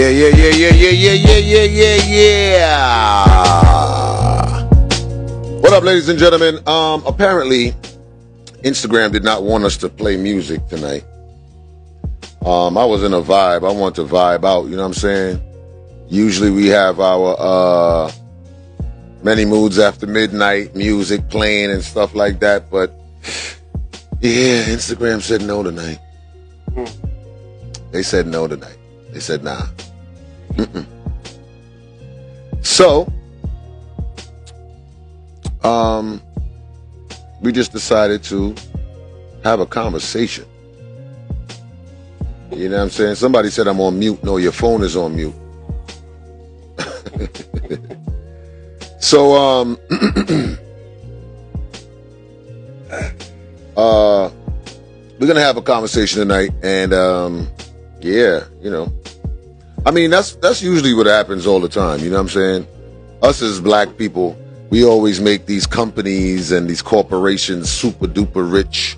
Yeah. What up, ladies and gentlemen? Apparently, Instagram did not want us to play music tonight. I was in a vibe. I want to vibe out, you know what I'm saying? Usually we have our many moods after midnight music playing and stuff like that, but yeah, Instagram said no tonight. They said no tonight. They said nah. So, we just decided to have a conversation. You know what I'm saying? Somebody said I'm on mute. No, your phone is on mute. So, we're gonna have a conversation tonight, and yeah, you know, I mean that's usually what happens all the time. You know what I'm saying? Us as black people, we always make these companies and these corporations super duper rich,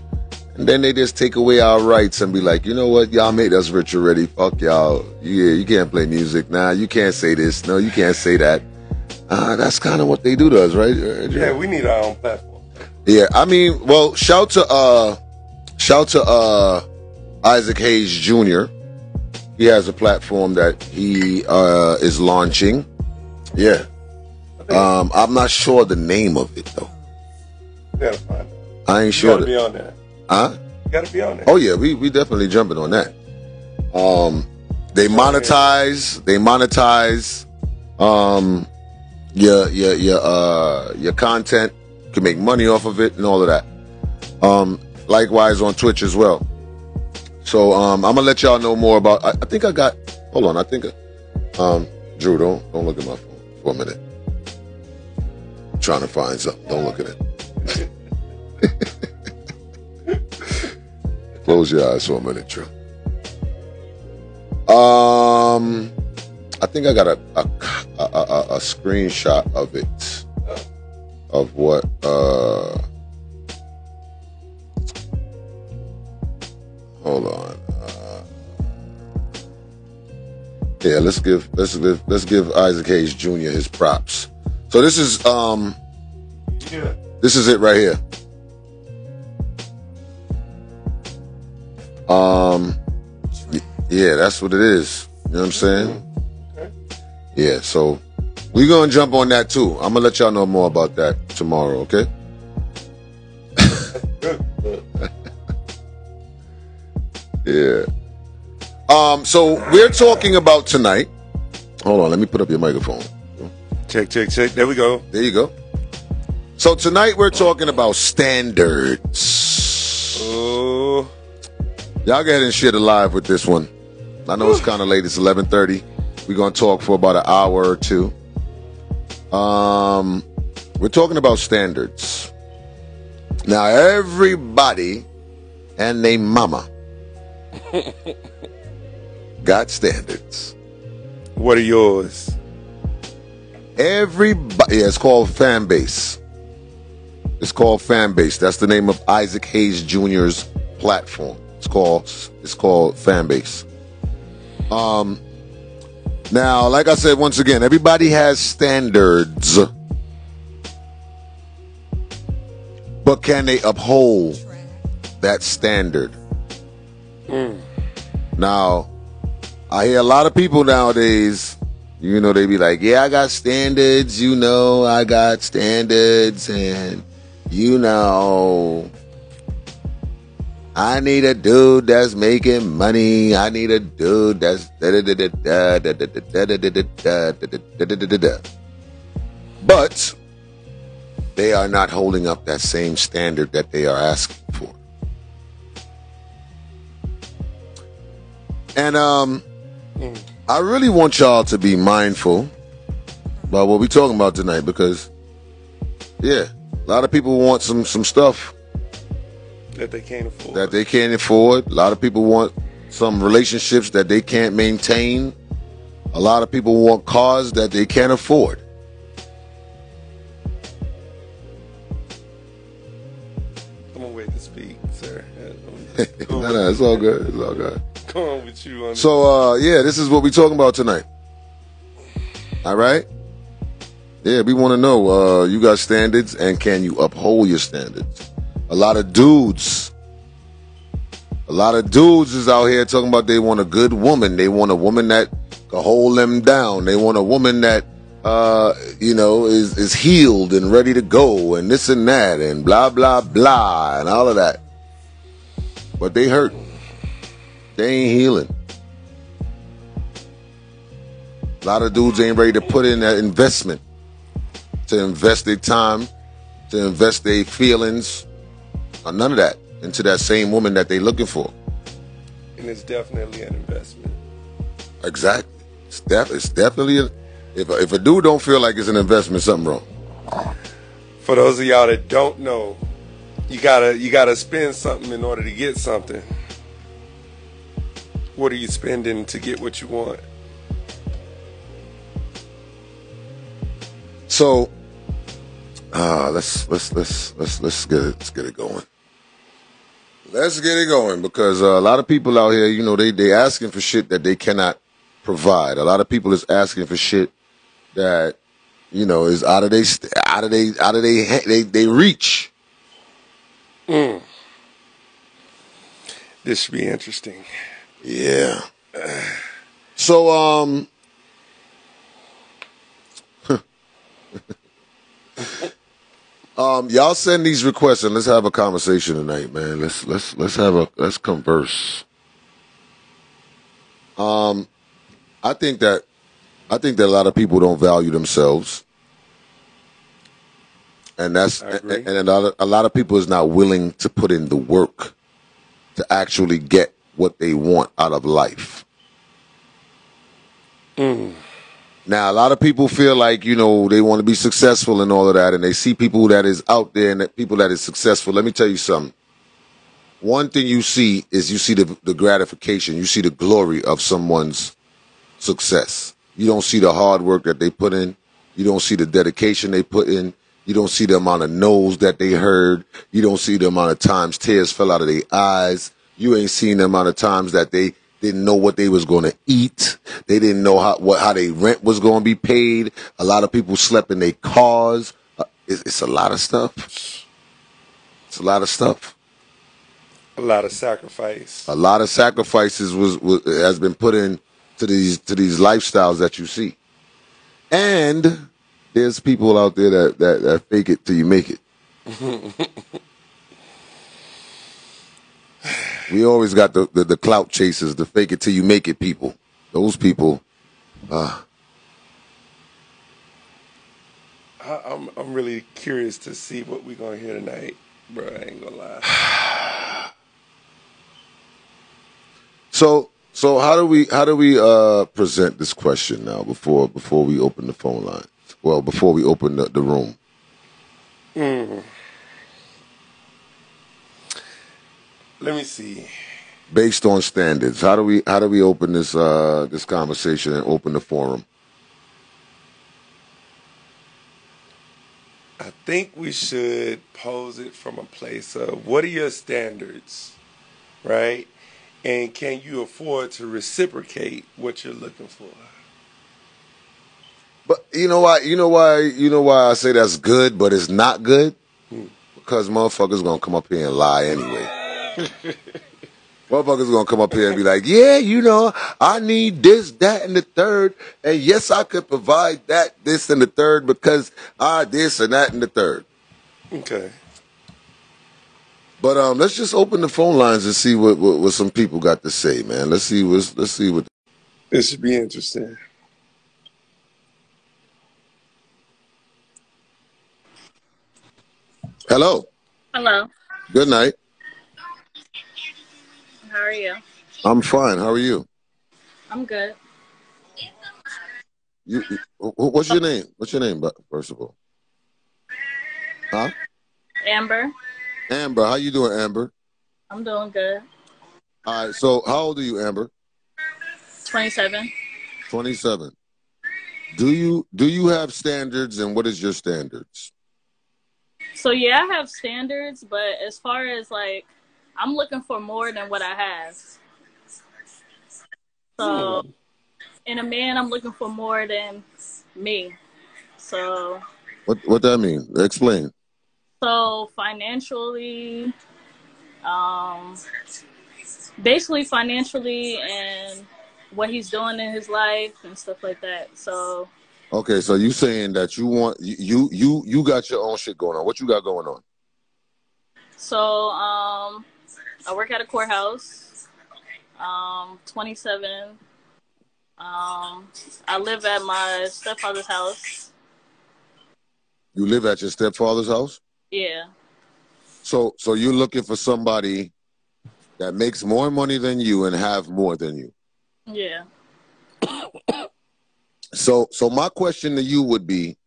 and then they just take away our rights and be like, you know what, y'all made us rich already. Fuck y'all. Yeah, you can't play music. Nah, you can't say this. No, you can't say that. That's kind of what they do to us, right? Yeah, we need our own platform. Yeah, I mean, well, shout to Isaac Hayes Jr. He has a platform that he is launching. Yeah. I'm not sure the name of it though. You gotta find it. I ain't sure. You gotta be on there. Huh? You gotta be on there. Oh yeah, we definitely jumping on that. They monetize your content. You can make money off of it and all of that. Likewise on Twitch as well. So I'm gonna let y'all know more about. I think I got. Hold on. I think. Drew, don't look at my phone for a minute. I'm trying to find something. Don't look at it. Close your eyes for a minute, Drew. I think I got a screenshot of it, of what. Hold on. Yeah, let's give Isaac Hayes Jr. his props. So this is this is it right here. Yeah, that's what it is. You know what I'm saying? Yeah, so we're gonna jump on that too. I'm gonna let y'all know more about that tomorrow, okay? Yeah. So we're talking about tonight. Hold on, let me put up your microphone. Check. There we go. There you go. So tonight we're talking about standards. Oh. Y'all get in shit alive with this one. I know it's kind of late. It's 11:30. We're gonna talk for about an hour or two. We're talking about standards. Now everybody and they mama got standards. What are yours? Everybody, yeah, it's called fan base. It's called fan base. That's the name of Isaac Hayes Jr.'s platform. It's called fan base. Now, like I said, once again, everybody has standards, but can they uphold that standard? Now, I hear a lot of people nowadays, you know, they be like, yeah, I got standards, you know, I got standards, and, you know, I need a dude that's making money. I need a dude that's but they are not holding up that same standard that they are asking for. And I really want y'all to be mindful about what we're talking about tonight, because yeah, a lot of people want some stuff that they can't afford. A lot of people want some relationships that they can't maintain. A lot of people want cars that they can't afford. I'm gonna wait to speak, sir. No, it's all good. It's all good. going with you on this. So, yeah, this is what we talking about tonight. All right? Yeah, we want to know, you got standards, and can you uphold your standards? A lot of dudes is out here talking about they want a good woman. They want a woman that can hold them down. They want a woman that, is healed and ready to go, and this and that, and blah, blah, blah, and all of that. But they hurt. They ain't healing. A lot of dudes ain't ready to put in that investment, to invest their time, to invest their feelings, or none of that, into that same woman that they looking for. And it's definitely an investment. Exactly. It's definitely if a dude don't feel like it's an investment, something wrong. For those of y'all that don't know, you gotta spend something in order to get something. What are you spending to get what you want? So, let's get it going. Let's get it going, because a lot of people out here, they asking for shit that they cannot provide. A lot of people is asking for shit that, is out of they reach. This should be interesting. Yeah. So, y'all send these requests and let's have a conversation tonight, man. Let's converse. I think that a lot of people don't value themselves, and a lot of people is not willing to put in the work to actually get what they want out of life. Now, a lot of people feel like, they want to be successful and all of that, and they see people that is out there and people that is successful. Let me tell you something. One thing you see is the gratification. You see the glory of someone's success. You don't see the hard work that they put in. You don't see the dedication they put in. You don't see the amount of no's that they heard. You don't see the amount of times tears fell out of their eyes. You ain't seen the amount of times that they didn't know what they was going to eat. They didn't know how their rent was going to be paid. A lot of people slept in their cars. It's a lot of stuff. It's a lot of stuff. A lot of sacrifice. A lot of sacrifices has been put in to these lifestyles that you see. And there's people out there that fake it till you make it. We always got the clout chasers, the fake it till you make it people. Those people. I'm really curious to see what we're gonna hear tonight, bro. I ain't gonna lie. So how do we present this question now before we open the phone lines? Well, before we open the room. Let me see. Based on standards, how do we open this conversation and open the forum? I think we should pose it from a place of what are your standards, right? And can you afford to reciprocate what you're looking for? But you know why I say that's good, but it's not good? Because motherfuckers gonna come up here and lie anyway. Motherfuckers gonna come up here and be like, yeah, I need this, that, and the third, and yes, I could provide that, this, and the third because I this and that and the third. Okay. But let's just open the phone lines and see what some people got to say, man. Let's see what. This should be interesting. Hello. Hello. Good night. How are you? I'm fine. How are you? I'm good. What's your name? What's your name, first of all? Huh? Amber. Amber. How you doing, Amber? I'm doing good. All right. So how old are you, Amber? 27. 27. Do you have standards, and what is your standards? So yeah, I have standards, but as far as like, I'm looking for more than what I have. So, in a man, I'm looking for more than me. So, What that mean? Explain. so financially, um, basically financially and what he's doing in his life and stuff like that. So, Okay, so you saying that you got your own shit going on. What you got going on? I work at a courthouse. 27. I live at my stepfather's house. You live at your stepfather's house? Yeah. So you're looking for somebody that makes more money than you and have more than you. Yeah. So my question to you would be,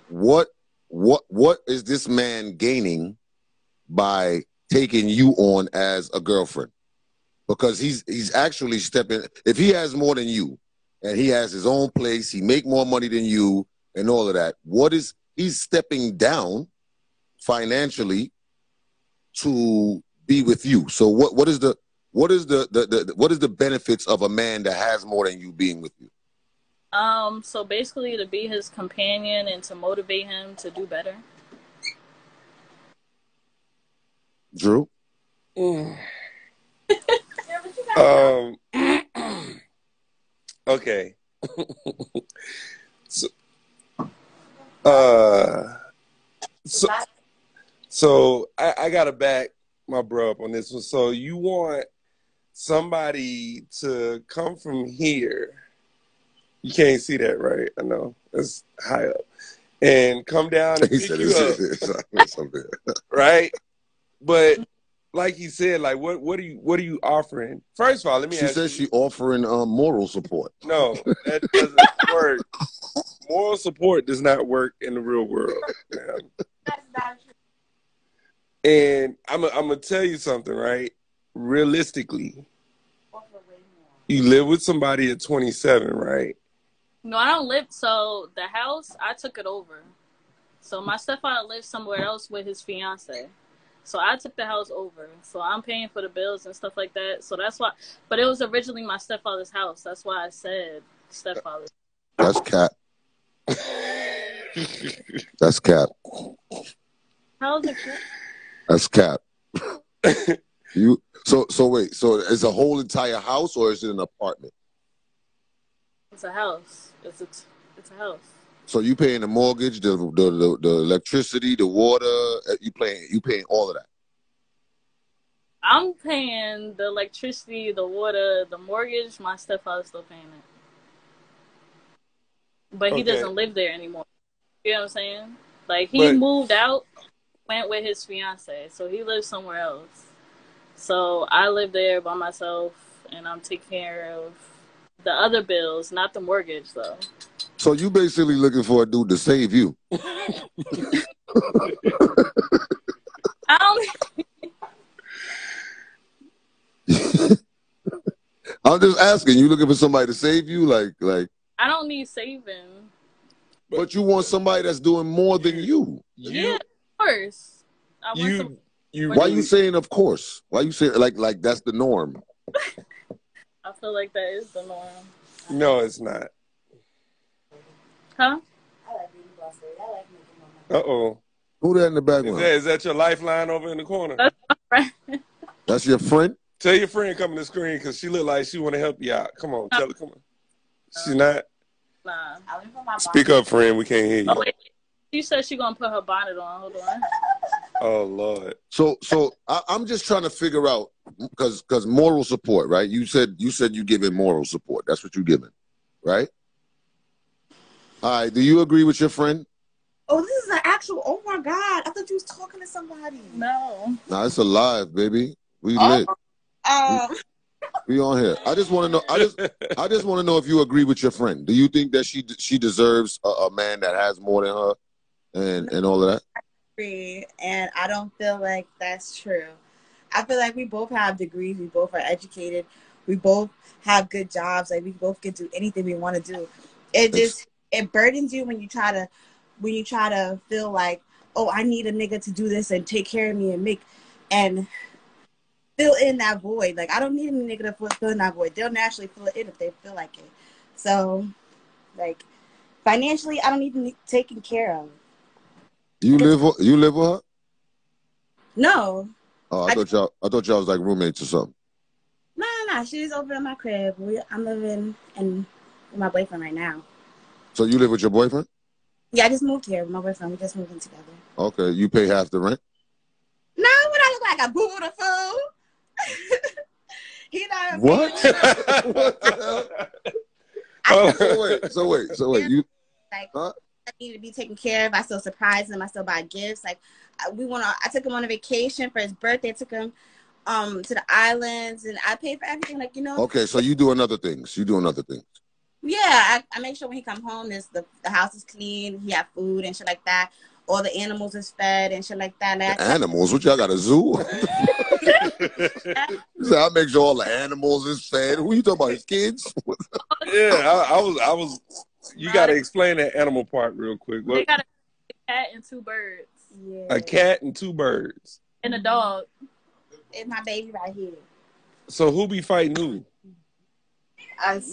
what is this man gaining by taking you on as a girlfriend? Because he's actually stepping. If he has more than you, and he has his own place, he make more money than you, and all of that. He's stepping down financially to be with you? So what is the benefits of a man that has more than you being with you? So basically to be his companion and to motivate him to do better. Drew? Okay. So I gotta back my bro up on this one. So you want somebody to come from here. You can't see that, right? I know. It's high up. And come down and pick you up. Right? But like you said, like what are you offering? First of all, let me ask you. She says she offering moral support. No, that doesn't work. Moral support does not work in the real world. Man. That's not true. And I'm gonna tell you something, right? Realistically, you live with somebody at 27, right? No, I don't live. So the house, I took it over. So my stepfather lives somewhere else with his fiance. So I took the house over. So I'm paying for the bills and stuff like that. So that's why. But it was originally my stepfather's house. That's why I said stepfather. That's cap. That's cap. How is it cap? That's cap. So wait. So it's a whole entire house, or is it an apartment? It's a house. It's a house. So you paying the mortgage, the electricity, the water. You paying all of that. I'm paying the electricity, the water, the mortgage. My stepfather's still paying it, but he doesn't live there anymore. You know what I'm saying? Like he moved out, went with his fiance, so he lives somewhere else. So I live there by myself, and I'm taking care of the other bills, not the mortgage, though. So you basically looking for a dude to save you. I don't. I'm just asking. You looking for somebody to save you, like? I don't need saving. But you want somebody that's doing more than you. Yeah, of course. Why you saying of course? Why you saying like that's the norm? I feel like that is the norm. No, it's not. Huh? I like being bossy. I like making money. Uh-oh. Who that in the background? Is that your lifeline over in the corner? That's my friend. That's your friend? Tell your friend come to the screen because she look like she want to help you out. Come on, tell her. Come on. She's not? Nah. Speak up, friend. We can't hear you. Oh, wait. She said she gonna put her bonnet on. Hold on. Oh, Lord. So I'm just trying to figure out, because moral support, right? You said you giving moral support. That's what you're giving, right? All right. Do you agree with your friend? Oh, this is an actual. Oh my God! I thought you was talking to somebody. No. Nah, it's alive, baby. We lit. We on here. I just want to know. I just want to know if you agree with your friend. Do you think that she deserves a man that has more than her, and all of that? I agree, and I don't feel like that's true. I feel like we both have degrees. We both are educated. We both have good jobs. Like we both can do anything we want to do. It burdens you when you try to feel like, oh, I need a nigga to do this and take care of me and fill in that void. Like, I don't need any nigga to fill in that void. They'll naturally fill it in if they feel like it. So, like, financially, I don't need to be taken care of. You live with her? No. Oh, I thought y'all was like roommates or something. No. She's over in my crib. I'm living with my boyfriend right now. So you live with your boyfriend? Yeah, I just moved here with my boyfriend. We just moved in together. Okay, you pay half the rent? No, when I look like a boo the fool. He not. What? What the hell? So wait. You like, I need to be taken care of. I still surprise him. I still buy gifts. Like, I took him on a vacation for his birthday. I took him to the islands, and I pay for everything. Like, you know. Okay, so you doing other things. Yeah, I make sure when he come home, the house is clean. He have food and shit like that. All the animals is fed and shit like that. The animals? What, y'all got a zoo? I make sure all the animals is fed. Who you talking about? His kids? Yeah, I was. You got to explain that animal part real quick. They got a cat and 2 birds. Yeah. A cat and 2 birds. And a dog. It's my baby right here. So who be fighting who?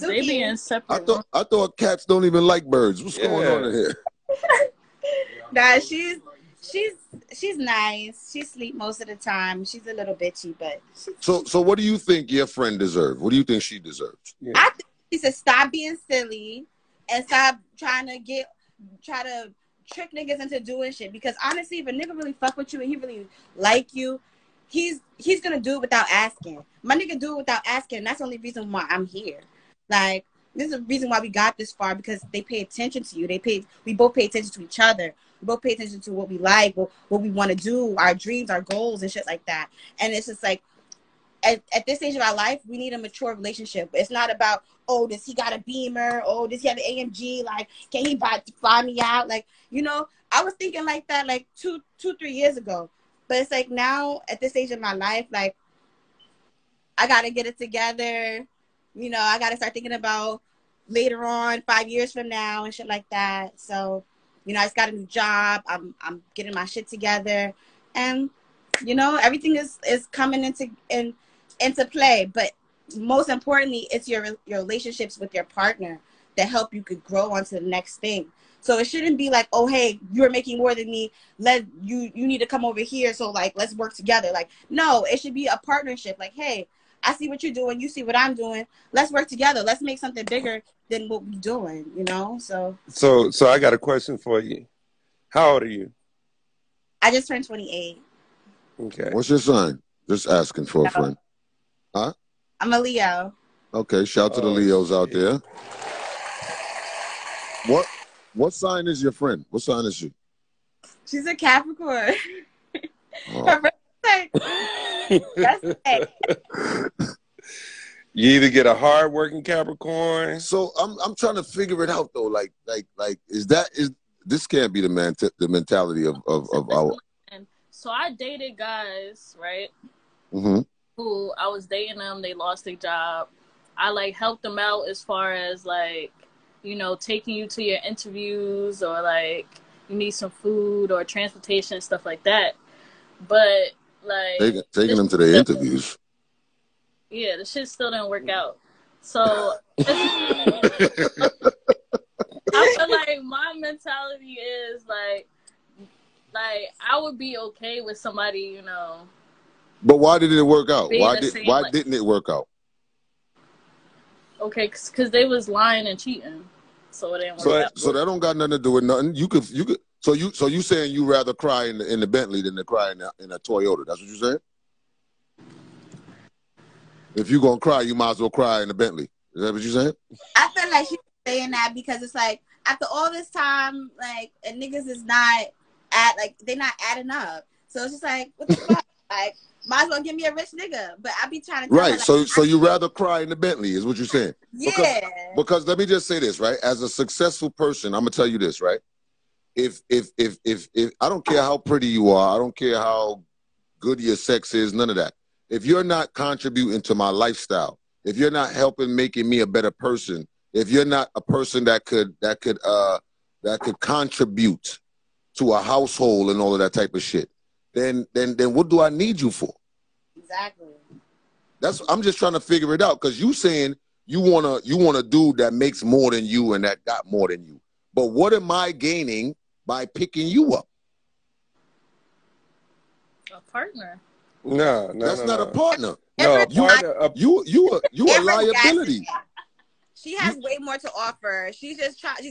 They be in separate. I thought cats don't even like birds. What's going on in here? Nah, she's nice. She sleep most of the time. She's a little bitchy, but so what do you think your friend deserves? What do you think she deserves? Yeah. I think she said stop being silly and stop try to trick niggas into doing shit. Because honestly, if a nigga really fuck with you and he really like you, he's gonna do it without asking. My nigga do it without asking, and that's the only reason why I'm here. Like, this is the reason why we got this far, because they pay attention to you. We both pay attention to each other. We both pay attention to what we like, what we want to do, our dreams, our goals, and shit like that. And it's just like, at this stage of our life, we need a mature relationship. It's not about, oh, does he got a Beamer? Oh, does he have an AMG? Like, can he fly me out? Like, you know, I was thinking like that like 3 years ago. But it's like now, at this stage of my life, like, I got to get it together. You know, I got to start thinking about later on, 5 years from now and shit like that. So, you know, I just got a new job. I'm getting my shit together. And, you know, everything is coming into play. But most importantly, it's your relationships with your partner that help you could grow onto the next thing. So it shouldn't be like, oh, hey, you're making more than me. You need to come over here. So, like, let's work together. Like, no, it should be a partnership. Like, hey, I see what you're doing. You see what I'm doing. Let's work together. Let's make something bigger than what we're doing, you know? So I got a question for you. How old are you? I just turned 28. Okay. What's your sign? Just asking for a friend. Huh? I'm a Leo. Okay, shout to the Leos out there. What sign is your friend? What sign is she? She's a Capricorn. Oh. Her birthday. That's it. You either get a hard-working Capricorn. So I'm trying to figure it out though. Like is this can't be the mentality of our. So I dated guys, right? Mm-hmm. Who I was dating them, they lost their job. I like helped them out as far as like, you know, taking you to your interviews, or like you need some food or transportation and stuff like that. But like taking them to their interviews. Yeah, the shit still didn't work out. So I feel like my mentality is like I would be okay with somebody, you know. But why didn't it work out? Why didn't it work out? Okay, because they was lying and cheating, so it didn't work out. So that don't got nothing to do with nothing. You could. So you saying you rather cry in the Bentley than to cry in a Toyota? That's what you saying? If you gonna cry, you might as well cry in the Bentley. Is that what you saying? I feel like she's saying that because it's like after all this time, like niggas is not they're not adding up. So it's just like, what the fuck? Like, might as well give me a rich nigga. But I be trying to tell her, like, so you rather cry in the Bentley is what you're saying? Yeah. Because let me just say this, right? As a successful person, I'm gonna tell you this, right? If I don't care how pretty you are, I don't care how good your sex is, none of that. If you're not contributing to my lifestyle, if you're not helping making me a better person, if you're not a person that could contribute to a household and all of that type of shit, then what do I need you for? Exactly. I'm just trying to figure it out, because you saying you want a dude that makes more than you and that got more than you. But what am I gaining by picking you up? A partner. No, that's not a partner. No, you a liability. She has way more to offer. She's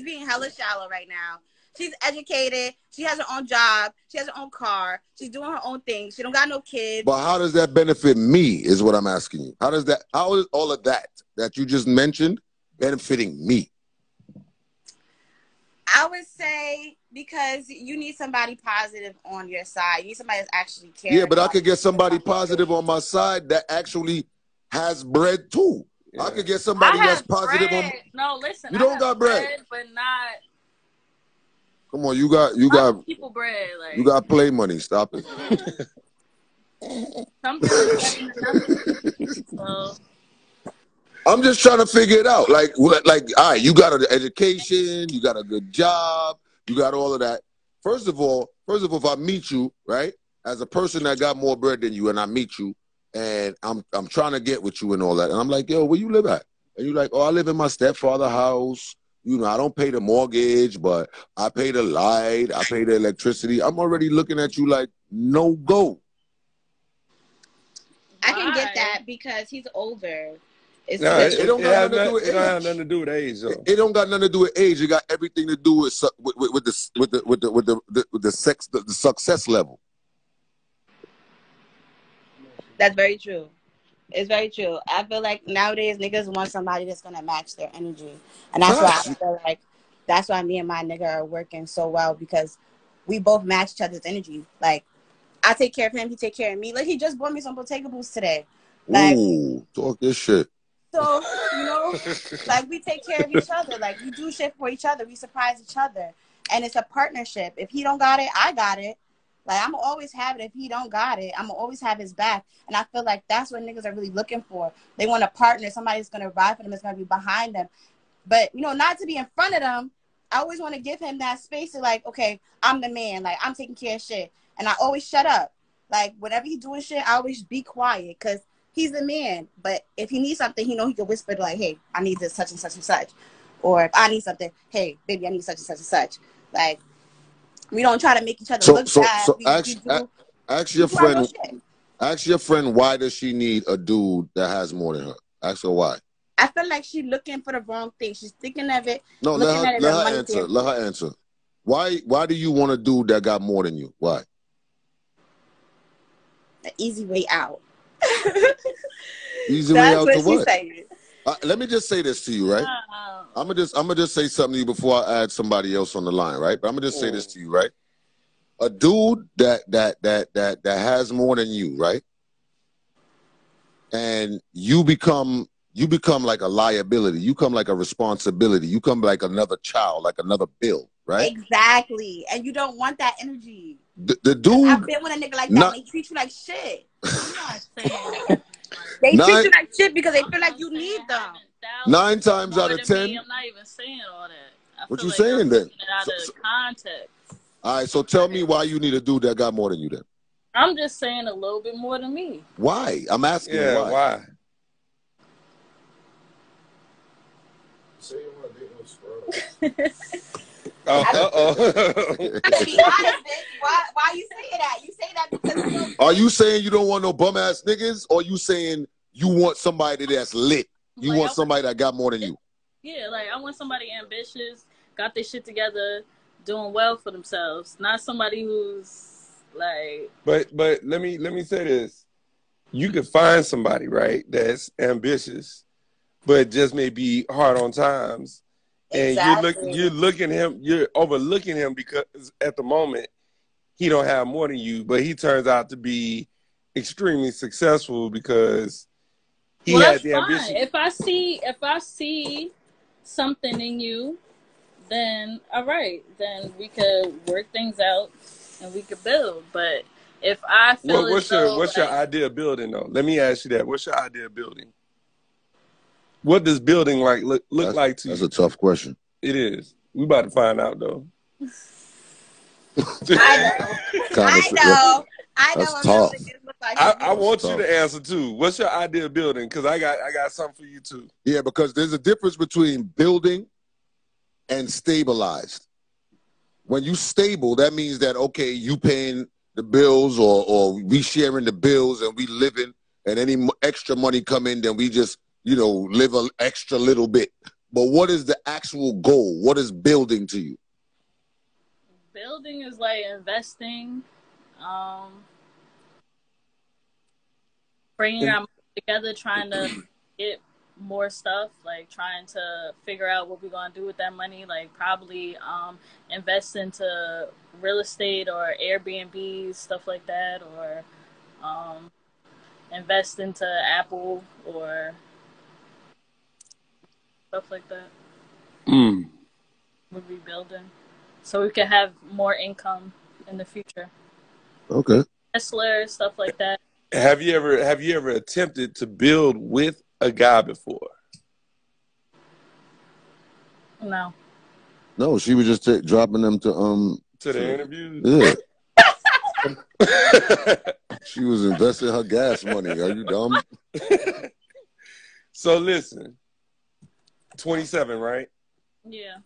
being hella shallow right now. She's educated. She has her own job. She has her own car. She's doing her own thing. She don't got no kids. But how does that benefit me is what I'm asking you. How is all of that you just mentioned benefiting me? I would say because you need somebody positive on your side. You need somebody that's actually caring. Yeah, but I could get somebody positive on my side that actually has bread too. Yeah. I could get somebody that's positive on. No, listen. You don't got bread, but not. Come on, you got people bread. Like, you got play money. Stop it. So. I'm just trying to figure it out. Like, all right, you got an education, you got a good job, you got all of that. First of all, if I meet you, right, as a person that got more bread than you, and I meet you, and I'm trying to get with you and all that, and I'm like, yo, where you live at? And you're like, oh, I live in my stepfather's house. You know, I don't pay the mortgage, but I pay the light, I pay the electricity. I'm already looking at you like, no go. I can get that because he's older. It don't have nothing to do with age, though. It don't got nothing to do with age. It got everything to do with the success level. That's very true. It's very true. I feel like nowadays niggas want somebody that's gonna match their energy, and that's why I feel like that's why me and my nigga are working so well, because we both match each other's energy. Like, I take care of him, he take care of me. Like, he just bought me some Bottega boots today. Like, ooh, talk this shit. So, you know, like, we take care of each other. Like, we do shit for each other. We surprise each other. And it's a partnership. If he don't got it, I got it. Like, I'm always have it. If he don't got it, I'm always have his back. And I feel like that's what niggas are really looking for. They want a partner, somebody that's going to ride for them, that's going to be behind them. But, you know, not to be in front of them. I always want to give him that space to, like, okay, I'm the man. Like, I'm taking care of shit. And I always shut up. Like, whenever he's doing shit, I always be quiet, because he's the man. But if he needs something, he know he can whisper, like, hey, I need this such and such and such. Or if I need something, hey, baby, I need such and such and such. Like, we don't try to make each other look bad. So ask your friend, why does she need a dude that has more than her? Ask her why. I feel like she's looking for the wrong thing. She's thinking of it. No, let her answer. Why do you want a dude that got more than you? Why? An easy way out. Easy way out to what? Let me just say this to you, right? I'm gonna just say something to you before I add somebody else on the line, right? But I'm gonna just say this to you, right? A dude that has more than you, right? And you become like a liability. You come like a responsibility. You come like another child, like another bill, right? Exactly. And you don't want that energy. The dude, I've been with a nigga like that. And they treat you like shit. I'm not saying. They treat you like shit because they feel like you need them. 9 times out of 10. I'm not even saying all that. What you saying then? Out of context. All right, so tell me why you need a dude that got more than you then. I'm just saying a little bit more than me. Why? I'm asking why? Say you want to date no scrub. To be honest, why you saying that? You say that because are you saying you don't want no bum ass niggas, or you saying you want somebody that's lit? You want somebody that got more than you? Yeah, like I want somebody ambitious, got their shit together, doing well for themselves. Not somebody who's like. But let me say this: you could find somebody, right, that's ambitious, but just may be hard on times. And you're overlooking him because at the moment he don't have more than you, but he turns out to be extremely successful because he had the ambition. If I see something in you, then all right, then we could work things out and we could build. But if I feel what's your idea of building though? Let me ask you that. What's your idea of building? What does building look like to you? That's a tough question. It is. We about to find out though. I know. That's tough. What I want you to answer too. What's your idea of building? Because I got something for you too. Yeah, because there's a difference between building and stabilized. When you stable, that means that, okay, you paying the bills or we sharing the bills and we living, and any extra money come in, then we just, live an extra little bit. But what is the actual goal? What is building to you? Building is like investing, bringing our money together, trying to get more stuff, like trying to figure out what we're going to do with that money, like probably invest into real estate or Airbnb, stuff like that, or invest into Apple or stuff like that. We'll be building so we can have more income in the future. Okay. Tesla, stuff like that. Have you ever attempted to build with a guy before? No. No, she was just dropping them to the interviews. Yeah. She was investing her gas money. Are you dumb? So listen, 27, right? Yeah.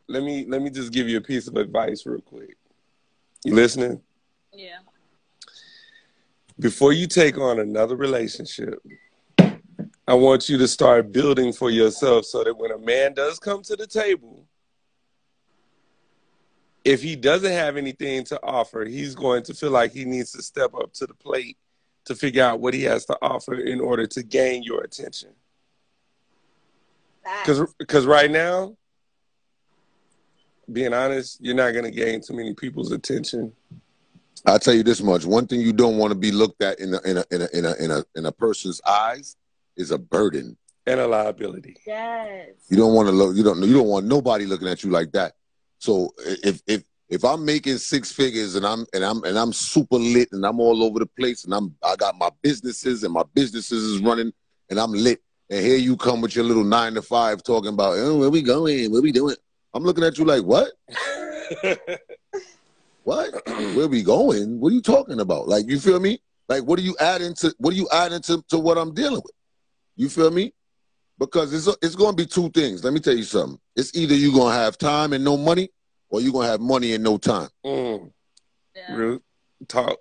Let me just give you a piece of advice real quick. You listening? Yeah. Before you take on another relationship, I want you to start building for yourself so that when a man does come to the table, if he doesn't have anything to offer, he's going to feel like he needs to step up to the plate to figure out what he has to offer in order to gain your attention. Because right now, being honest, you're not going to gain too many people's attention. I'll tell you this much: one thing you don't want to be looked at in a person's eyes is a burden and a liability. Yes. You don't want to look. You don't want nobody looking at you like that. So if I'm making six figures and I'm super lit and I'm all over the place and I got my businesses and my businesses is running and I'm lit, and here you come with your little 9 to 5 talking about, oh, where we going, what we doing? I'm looking at you like, what? What? Where we going? What are you talking about? Like, you feel me? Like, what are you adding to what I'm dealing with? You feel me? Because it's going to be two things. Let me tell you something. It's either you're going to have time and no money, or you're going to have money and no time. Yeah. Real talk.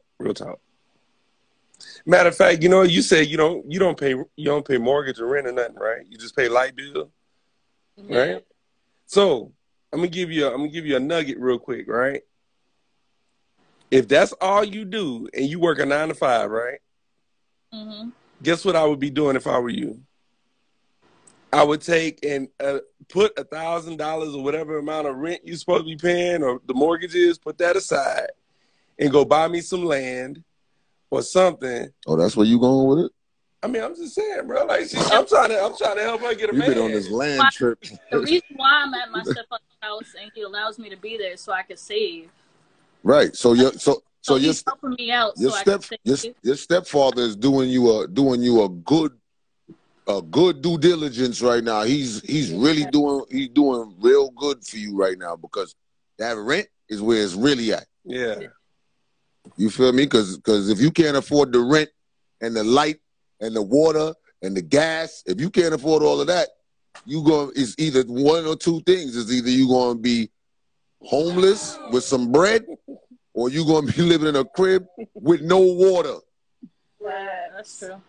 Matter of fact, you said you don't pay mortgage or rent or nothing, right? You just pay light bill, right? So I'm gonna give you a nugget real quick, right? If that's all you do and you work a 9 to 5, right? Mm-hmm. Guess what I would be doing if I were you? I would take and put $1,000 or whatever amount of rent you're supposed to be paying or the mortgage is, put that aside and go buy me some land or something. Oh, that's where you going with it? I mean, I'm just saying, bro. Like, I'm trying to help her get a man. You've been on this land trip. The reason why I'm at my stepfather's house and he allows me to be there so I can save. Right. So he's helping me out. Your stepfather is doing you a good due diligence right now. He's really doing real good for you right now, because that rent is where it's really at. Yeah. You feel me? Because if you can't afford the rent and the light and the water and the gas, if you can't afford all of that, it's either one or two things. It's either you're going to be homeless with some bread, or you're going to be living in a crib with no water. Yeah, that's true.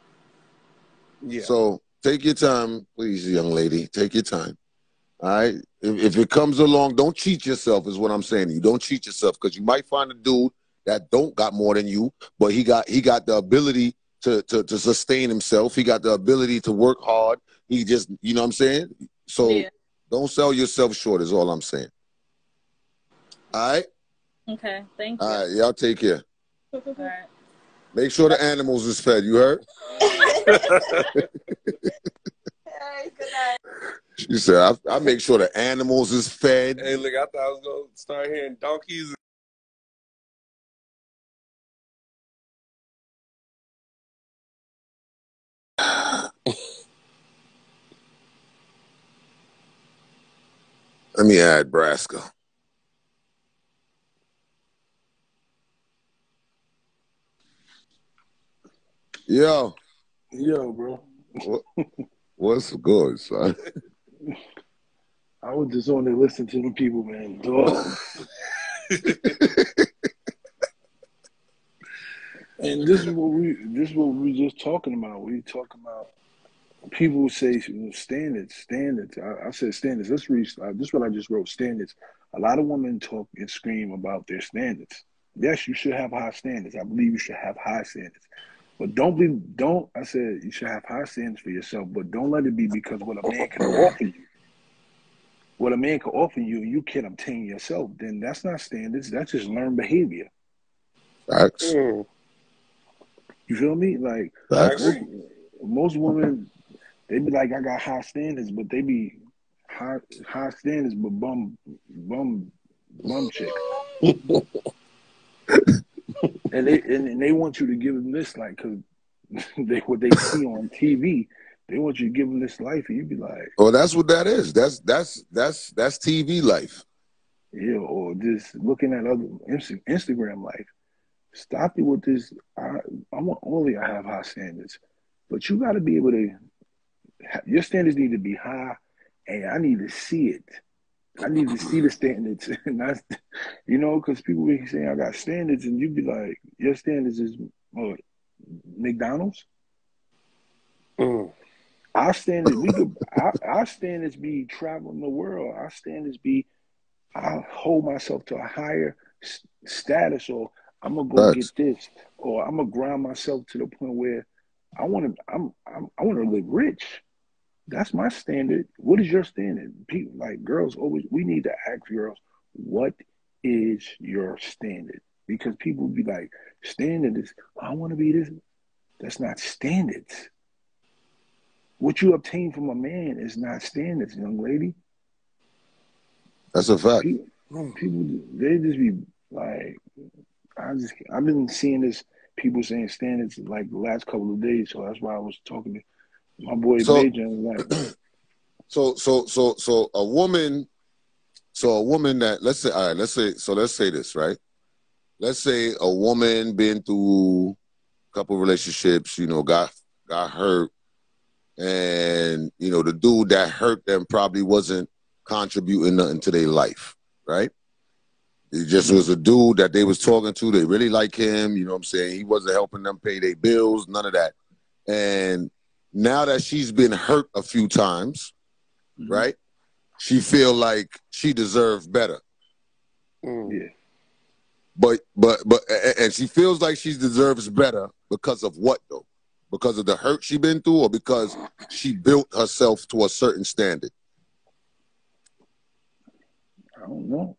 Yeah. So take your time, please, young lady. Take your time. All right? If it comes along, don't cheat yourself is what I'm saying to you. Don't cheat yourself, because you might find a dude that don't got more than you, but he got the ability to sustain himself. He got the ability to work hard. He just, you know what I'm saying? So don't sell yourself short is all I'm saying. All right? Okay, thank you. All right, y'all take care. All right. Make sure the animals is fed. You heard? Good night. She said, I make sure the animals is fed. Hey, look, I thought I was going to start hearing donkeys. Let me add Brasco. Yo, Yo, bro. what's good, son? I was just on there listening to them people, man. Dog. And this is what we just talking about. We talking about people say standards. I said standards. Let's read. This is what I just wrote. Standards. A lot of women talk and scream about their standards. Yes, you should have high standards. I believe you should have high standards. But I said you should have high standards for yourself, but don't let it be because what a man can offer you. What a man can offer you and you can't obtain yourself, then that's not standards. That's just learned behavior. Facts. You feel me? Like, most women, they be like, I got high standards, but they be high standards, but bum chick. And they want you to give them this, like, cause what they see on TV, they want you to give them this life, and you be like, oh, that's what that is. That's TV life. Yeah, or just looking at other Instagram life. Stop it with this. I want only I have high standards, but you got to be able to. Your standards need to be high, and I need to see it. I need to see the standards, and that's, because people be saying I got standards, and you be like, your standards is McDonald's. Our standards, our standards be traveling the world. Our standards be, I hold myself to a higher status, or I'm gonna go get this, or I'm gonna grind myself to the point where I want to live rich. That's my standard. What is your standard? People, like girls, always, we need to ask girls, what is your standard? Because people be like, standard is, I want to be this. That's not standards. What you obtain from a man is not standards, young lady. That's a fact. People, they just be like, I've been seeing this, people saying standards like the last couple of days, so that's why I was talking to my boy Major. Like, so a woman that let's say this, right? Let's say a woman been through a couple of relationships, got hurt, and the dude that hurt them probably wasn't contributing nothing to their life, right? He just was a dude that they was talking to. They really like him. You know what I'm saying? He wasn't helping them pay their bills, none of that. And now that she's been hurt a few times, right? She feel like she deserves better. Yeah. But she feels like she deserves better because of what though? Because of the hurt she been through, or because she built herself to a certain standard? I don't know.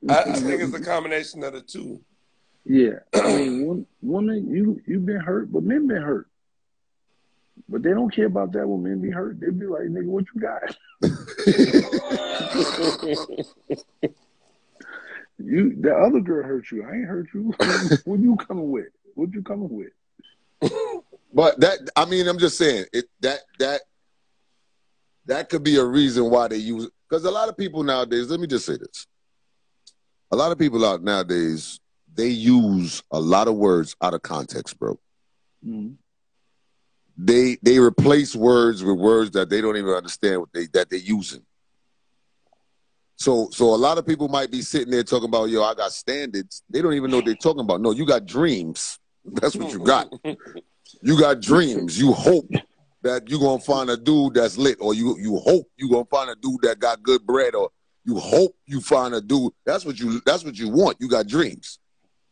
I think it's a combination of the two. Yeah, I mean, women, you've been hurt, but men been hurt. But they don't care about that when men be hurt. They be like, nigga, what you got? The other girl hurt you. I ain't hurt you. What you coming with? What you coming with? But I'm just saying that could be a reason why they use it. Because a lot of people nowadays, let me just say this. A lot of people out nowadays, they use a lot of words out of context, bro. Mm-hmm. They replace words with words that they don't even understand that they're using. So a lot of people might be sitting there talking about, yo, I got standards. They don't even know what they're talking about. No, you got dreams. That's what you got. You got dreams. You hope that you're going to find a dude that's lit, or you hope you're going to find a dude that got good bread, or you hope you find a dude. That's what you want. You got dreams.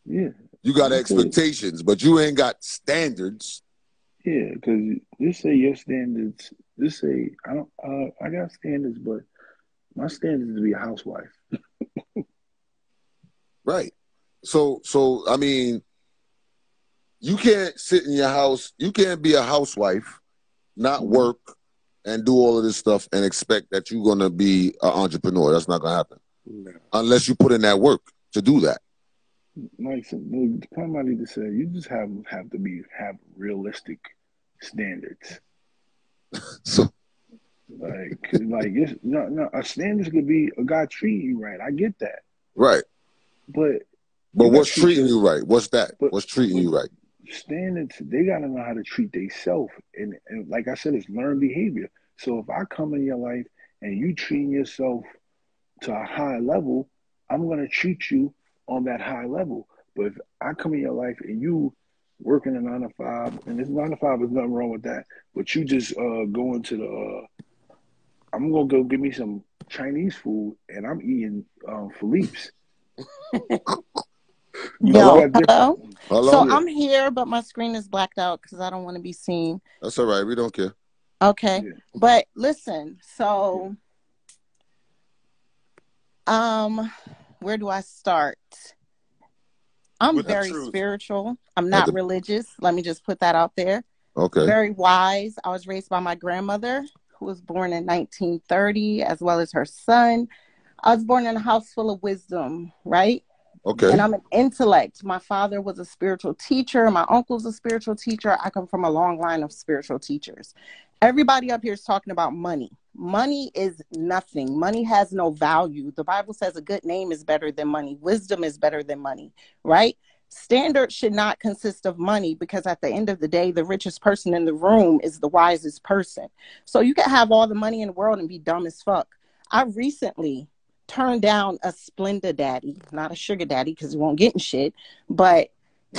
Yeah. You got expectations, but you ain't got standards. Yeah, because just say your standards. Just say I got standards, but my standards is to be a housewife. Right. So I mean, you can't sit in your house. You can't be a housewife, not work, and do all of this stuff and expect that you're gonna be an entrepreneur. That's not gonna happen unless you put in that work to do that. Like the point I need to say, you just have to have realistic standards. So, it's, no, a standards could be a guy treating you right. I get that. Right. But what's treating you right? What's that? What's treating you right? standards, they gotta know how to treat themselves. And like I said, it's learned behavior. So if I come in your life and you treating yourself to a high level, I'm gonna treat you on that high level. But if I come in your life and you working a 9 to 5, and this 9 to 5 is nothing wrong with that, but you just going to the I'm gonna go get me some Chinese food and I'm eating Philippe's. Yo, hello. Hello. So I'm here, but my screen is blacked out because I don't want to be seen. That's all right. We don't care. Okay. Yeah. But listen, so where do I start? I'm With the very truth. spiritual. I'm not religious. Let me just put that out there. Okay. Very wise. I was raised by my grandmother, who was born in 1930, as well as her son. I was born in a house full of wisdom, right? Okay. And I'm an intellect. My father was a spiritual teacher. My uncle's a spiritual teacher. I come from a long line of spiritual teachers. Everybody up here is talking about money. Money is nothing. Money has no value. The Bible says a good name is better than money. Wisdom is better than money, right? Standards should not consist of money, because at the end of the day, the richest person in the room is the wisest person. So you can have all the money in the world and be dumb as fuck. I recently turned down a Splenda daddy, not a sugar daddy, because he won't get in shit, but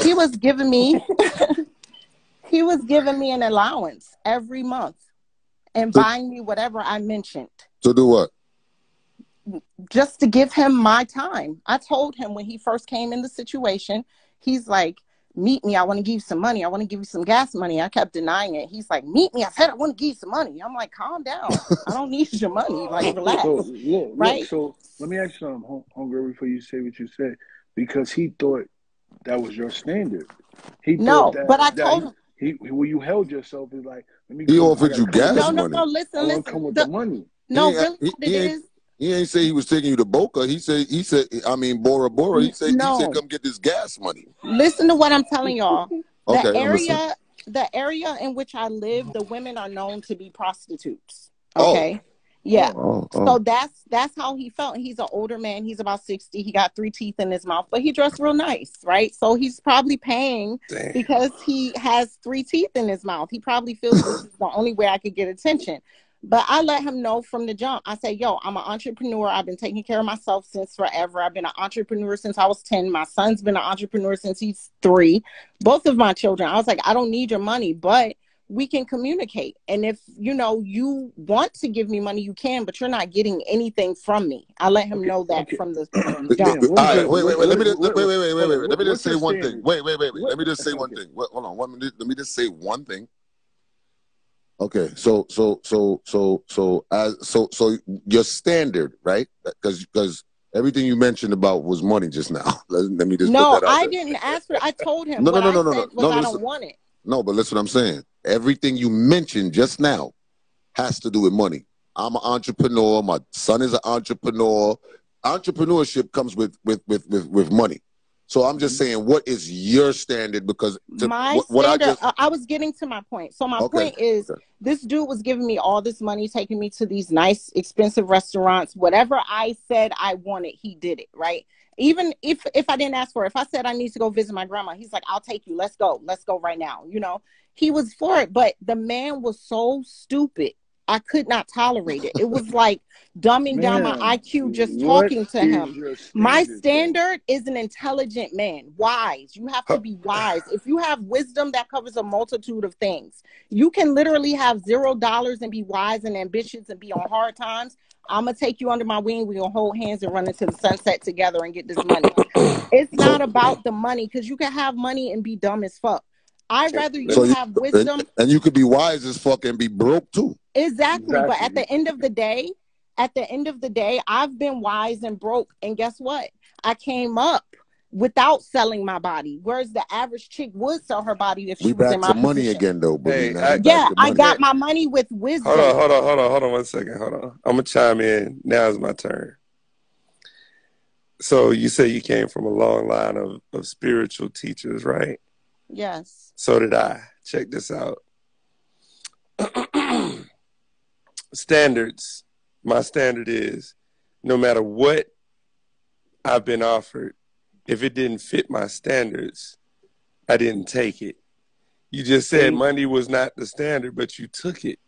he was giving me an allowance every month and buying me whatever I mentioned. To do what? Just to give him my time. I told him when he first came in the situation, he's like, meet me, I want to give you some money, I want to give you some gas money. I kept denying it. He's like, meet me, I said I want to give you some money. I'm like, calm down, I don't need your money, like, relax. So look, right? So let me ask you something, homegirl, before you say what you said, because he thought that was your standard. He thought but I told him, when you held yourself, is like, let me. He offered you gas money. No, listen. Come with the money. No, really, what it is. He ain't say he was taking you to Boca. He said, Bora Bora. He said, come get this gas money. Listen to what I'm telling y'all. Okay, the area in which I live, the women are known to be prostitutes. Okay. Oh. Yeah. So that's how he felt. He's an older man. He's about 60. He got 3 teeth in his mouth, but he dressed real nice, right? So he's probably paying because he has 3 teeth in his mouth. He probably feels this is the only way I could get attention. But I let him know from the jump. I say, yo, I'm an entrepreneur. I've been taking care of myself since forever. I've been an entrepreneur since I was 10. My son's been an entrepreneur since he's 3. Both of my children. I was like, I don't need your money, but we can communicate. And if, you want to give me money, you can, but you're not getting anything from me. I let him know that from the jump. All right, wait. Let me just say one thing. Wait. Let me just say one thing. Hold on 1 minute. Let me just say one thing. Okay, so your standard, right? Because everything you mentioned about was money just now. Let me just put that out I there. didn't ask for it. I told him No. I don't want it. No, but listen what I'm saying. Everything you mentioned just now has to do with money. I'm an entrepreneur. My son is an entrepreneur. Entrepreneurship comes with money. So I'm just saying, what is your standard? Because I was getting to my point. So my point is, this dude was giving me all this money, taking me to these nice, expensive restaurants. Whatever I said I wanted, he did it, right? Even if I didn't ask for it, if I said I need to go visit my grandma, he's like, I'll take you. Let's go right now. He was for it, but the man was so stupid. I could not tolerate it. It was like dumbing down my IQ just talking to him. My standard is an intelligent man, wise. You have to be wise. If you have wisdom, that covers a multitude of things. You can literally have $0 and be wise and ambitious and be on hard times. I'm going to take you under my wing. We're going to hold hands and run into the sunset together and get this money. It's not about the money, because you can have money and be dumb as fuck. I'd rather you have wisdom. And you could be wise as fuck and be broke too. Exactly. But at the end of the day, I've been wise and broke. And guess what? I came up without selling my body. Whereas the average chick would sell her body if she was in my position. Money again, though. I got my money with wisdom. Hold on 1 second. Hold on. I'm going to chime in. Now is my turn. So you say you came from a long line of spiritual teachers, right? Yes. So did I. Check this out. Standards. My standard is, no matter what I've been offered, if it didn't fit my standards, I didn't take it. You just said money was not the standard, but you took it.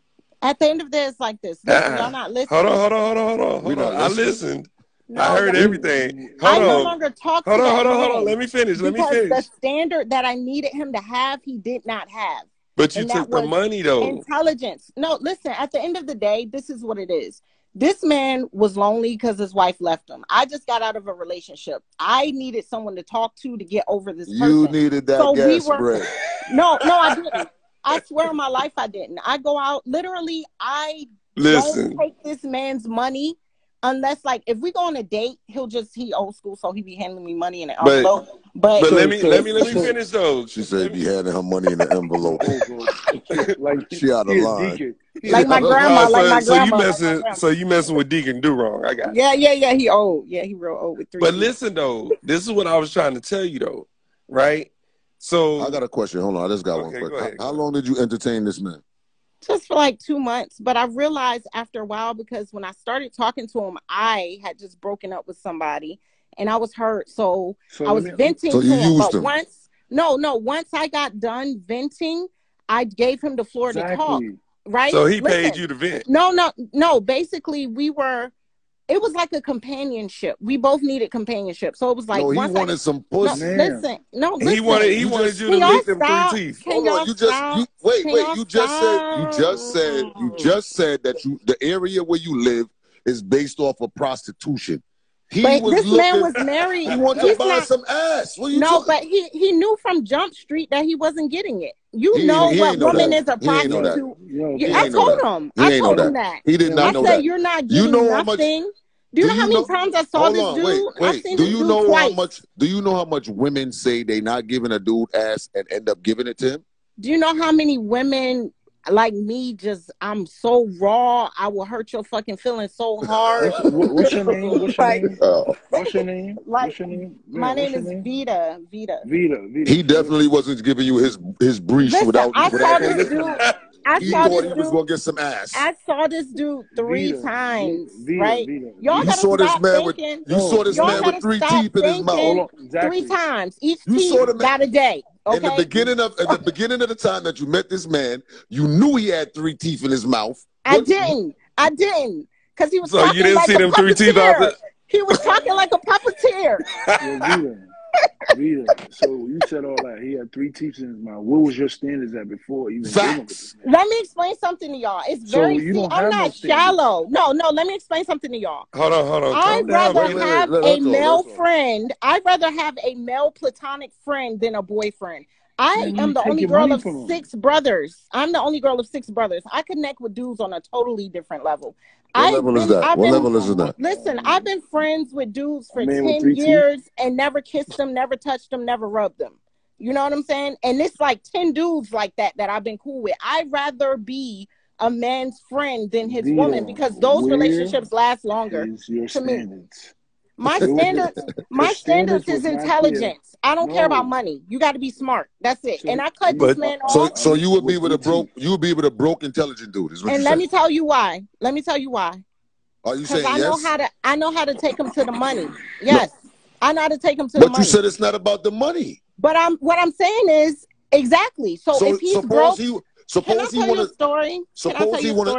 At the end of the day, it's like this. Listen, y'all not listening. Hold on. I listened. No, I heard everything. I no longer talk to that man. Hold on. Let me finish. The standard that I needed him to have, he did not have. But you took the money, though. Intelligence. No, listen, at the end of the day, this is what it is. This man was lonely because his wife left him. I just got out of a relationship. I needed someone to talk to get over this person. You needed that gas spread. No, I didn't. I swear on my life I didn't. I go out, literally, I don't take this man's money unless, like, if we go on a date, he old school, so he be handing me money in an envelope. But let me finish those. She said he be handing her money in an envelope. Like she out of line. Like my grandma, So you messing with Deacon Durong. I got it. Yeah, he old. Yeah, he real old with 3 But listen, though, this is what I was trying to tell you, though, right? So I got a question. Hold on, I just got one question. How long did you entertain this man? Just for like 2 months. But I realized after a while, because when I started talking to him, I had just broken up with somebody and I was hurt. So I was venting to him. But once I got done venting, I gave him the floor to talk. Right? So he paid you to vent. No. Basically, it was like a companionship. We both needed companionship. So it was like he wanted some pussy. Listen. He wanted you to lick them 3 teeth. Hold on, you just said that the area where you live is based off of prostitution. Man was married. He wanted to buy some ass. But he knew from Jump Street that he wasn't getting it. You know what woman is a prostitute. I told him that. He did not know that. I said, you're not getting nothing. Do you know how many times I saw this dude? I've seen this dude twice. Do you know how much women say they not giving a dude ass and end up giving it to him? Do you know how many women like me I'm so raw, I will hurt your fucking feelings so hard? What's your name? What's your name? My name is Vita. He definitely wasn't giving you his breach without. I saw this dude. He thought he was gonna get some ass. I saw this dude 3 times, right? You saw this man with 3 teeth in his mouth. 3 times. Each teeth got a day. Okay? In the beginning of the time that you met this man, you knew he had 3 teeth in his mouth. I didn't. Because he was so talking you didn't like see them 3 teeth out there? He was talking like a puppeteer. Rita, so you said all that. He had 3 teeth in his mouth. What was your standards at before even? Facts. Let me explain something to y'all. It's very I'm not shallow. No, let me explain something to y'all. Hold on. I'd rather have a male friend. I'd rather have a male platonic friend than a boyfriend. I am the only girl of 6 brothers. I'm the only girl of 6 brothers. I connect with dudes on a totally different level. What level is that? Listen, I've been friends with dudes for 10 years and never kissed them, never touched them, never rubbed them. You know what I'm saying? And it's like 10 dudes like that I've been cool with. I'd rather be a man's friend than his woman because those relationships last longer. To me. My standards is intelligence. I don't care about money. You got to be smart. That's it. And I cut this man off. So you would be with a broke, intelligent dude. Is what and let me tell you why. Are you saying yes? I know how to take him to the money. Yes, I know how to take him to the money. But you said it's not about the money. But what I'm saying is exactly. So if he's broke, suppose he want to story.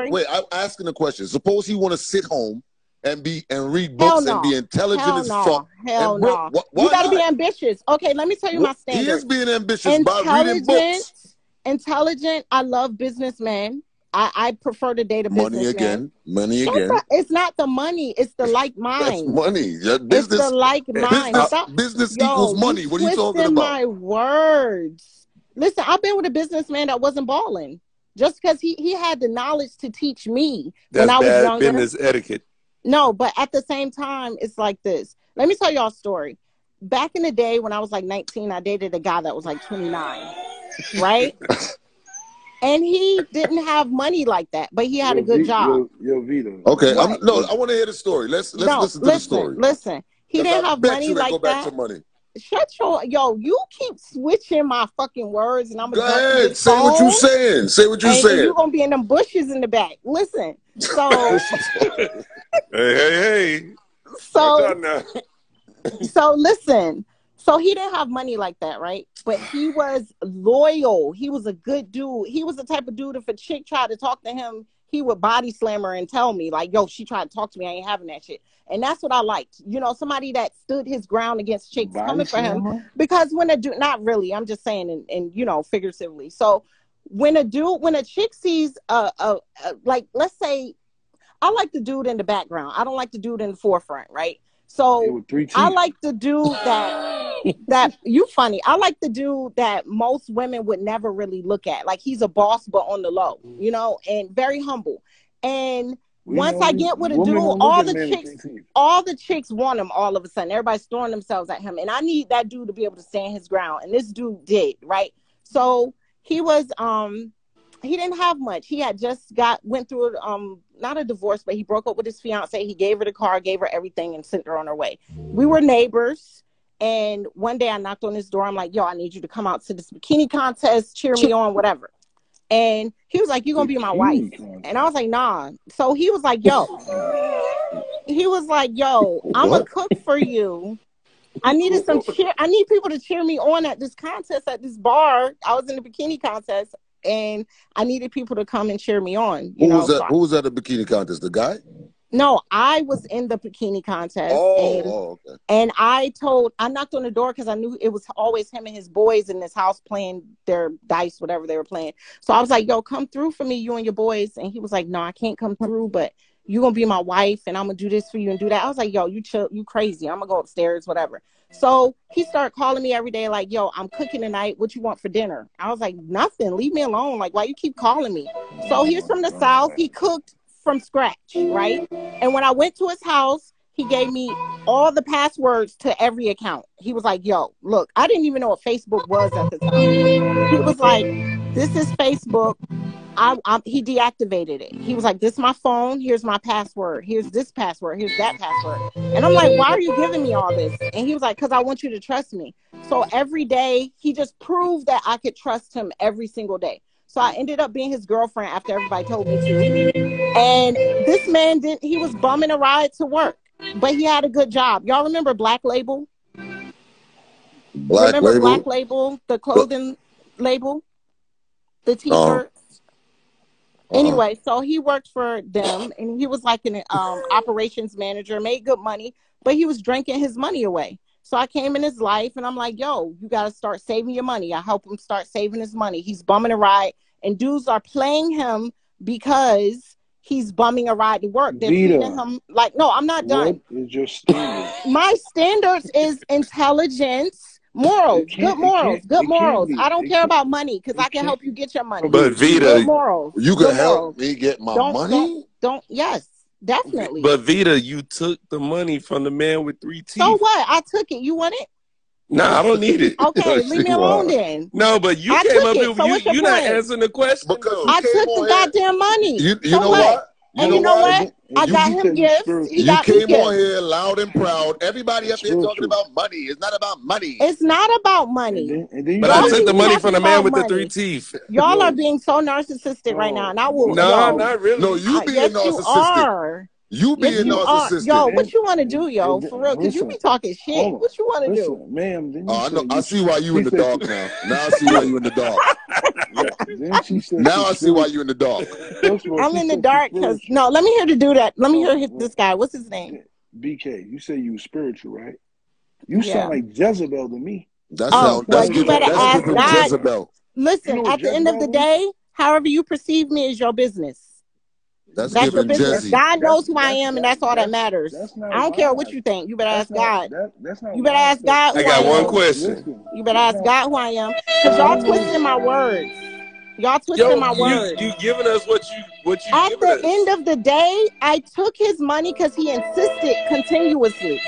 Wait, I'm asking a question. Suppose he want to sit home and read books and be intelligent as fuck. Hell no. You got to be ambitious. Okay, let me tell you my standards. He is being ambitious by reading books. Intelligent. I love businessmen. I prefer to date a businessman. Money again. It's not the money. It's the like mind. Money. It's the like mind. Business equals money. What are you talking about? My words. Listen, I've been with a businessman that wasn't balling. Just because he had the knowledge to teach me when I was younger. Business etiquette. No, but at the same time, it's like this. Let me tell y'all a story. Back in the day when I was like 19, I dated a guy that was like 29, right? And he didn't have money like that, but he had a good job. Vito. Okay, I want to hear the story. Let's listen to the story. Listen, he didn't have money like go back to money. Shut you keep switching my fuking words, and I'm gonna go ahead. Say what you saying. Say what you saying. You're gonna be in them bushes in the back. Listen. So hey. So listen. So he didn't have money like that, right? But he was loyal. He was a good dude. He was the type of dude, if a chick tried to talk to him, he would body slam her and tell me, like, yo, she tried to talk to me. I ain't having that shit. And that's what I liked. You know, somebody that stood his ground against chicks coming for him. Because when a dude, not really, I'm just saying, and you know, figuratively. So when a chick sees, like, let's say, I like the dude in the background. I don't like the dude in the forefront, right? So I like the dude that you funny. I like the dude that most women would never really look at. Like, he's a boss, but on the low, you know, and very humble. And once I get with a dude, all the chicks want him all of a sudden. Everybody's throwing themselves at him. And I need that dude to be able to stand his ground. And this dude did, right? So he was, he didn't have much. He had just went through not a divorce, but he broke up with his fiance. He gave her the car, gave her everything, and sent her on her way. We were neighbors, and one day I knocked on his door. I'm like, yo, I need you to come out to this bikini contest, cheer me on, whatever. And he was like, you're gonna be my wife. And I was like, nah. So he was like, yo, I'm gonna cook for you. I needed some cheer. I need people to cheer me on at this contest, at this bar. I was in the bikini contest, and I needed people to come and cheer me on. Who was at the bikini contest? The guy? No, I was in the bikini contest. Okay. And I knocked on the door because I knew it was always him and his boys in this house playing their dice, whatever they were playing. So I was like, yo, come through for me, you and your boys. And he was like, no, I can't come through, but you're going to be my wife, and I'm going to do this for you and do that. I was like, yo, you chill, you crazy. I'm going to go upstairs, whatever. So he started calling me every day like, yo, I'm cooking tonight. What you want for dinner? I was like, nothing. Leave me alone. Like, why you keep calling me? So he's from the South. He cooked from scratch, right? And when I went to his house, he gave me all the passwords to every account. He was like, yo, look, I didn't even know what Facebook was at the time. He was like, this is Facebook. He deactivated it. He was like, this is my phone. Here's my password. Here's this password. Here's that password. And I'm like, why are you giving me all this? And he was like, because I want you to trust me. So every day, he just proved that I could trust him every single day. So I ended up being his girlfriend after everybody told me to. And this man he was bumming a ride to work, but he had a good job. Y'all remember Black Label? Black Label, the clothing label, the t-shirts. Anyway, so he worked for them, and he was like an operations manager, made good money, but he was drinking his money away. So I came in his life, and I'm like, yo, you got to start saving your money. I help him start saving his money. He's bumming a ride, and dudes are playing him because he's bumming a ride to work. They're treating him like, no, I'm not done. What is your standard? My standards is intelligence. Morals, good morals. I don't care about money because I can help you get your money. But Vita, good morals. You can help me get my money? Yes, definitely. But Vita, you took the money from the man with 3 teeth. So what? I took it. You want it? No, I don't need it. Okay, leave me alone then. No, but you came up here. You're not answering the question. I took the goddamn money. You know what? And you know what? I got him gifts. You came on here loud and proud. Everybody up there talking about money. It's not about money. It's not about money. But I took the money from the man with the 3 teeth. Y'all are being so narcissistic right now. And I will. No, not really. No, you being narcissistic. You being narcissistic. Yo, what you want to do, yo? For real, because you be talking shit. What you want to do? Ma'am, I see why you in the dark now. Now I see why you in the dark. Now I see why you in the dark. I'm in the dark because, no, let me hear to do that. Let me hear this guy. What's his name? BK, you say you spiritual, right? You sound like Jezebel to me. That's you better ask God. Jezebel. Listen, at the end of the day, however you perceive me is your business. That's your business. God knows who I am, and that's all that matters. I don't care what you think. You better ask God. You better ask God who I am. I got one question. You better ask God who I am. Because y'all twisting my words. Y'all twisting my words. You giving us what you At the end of the day, I took his money because he insisted continuously.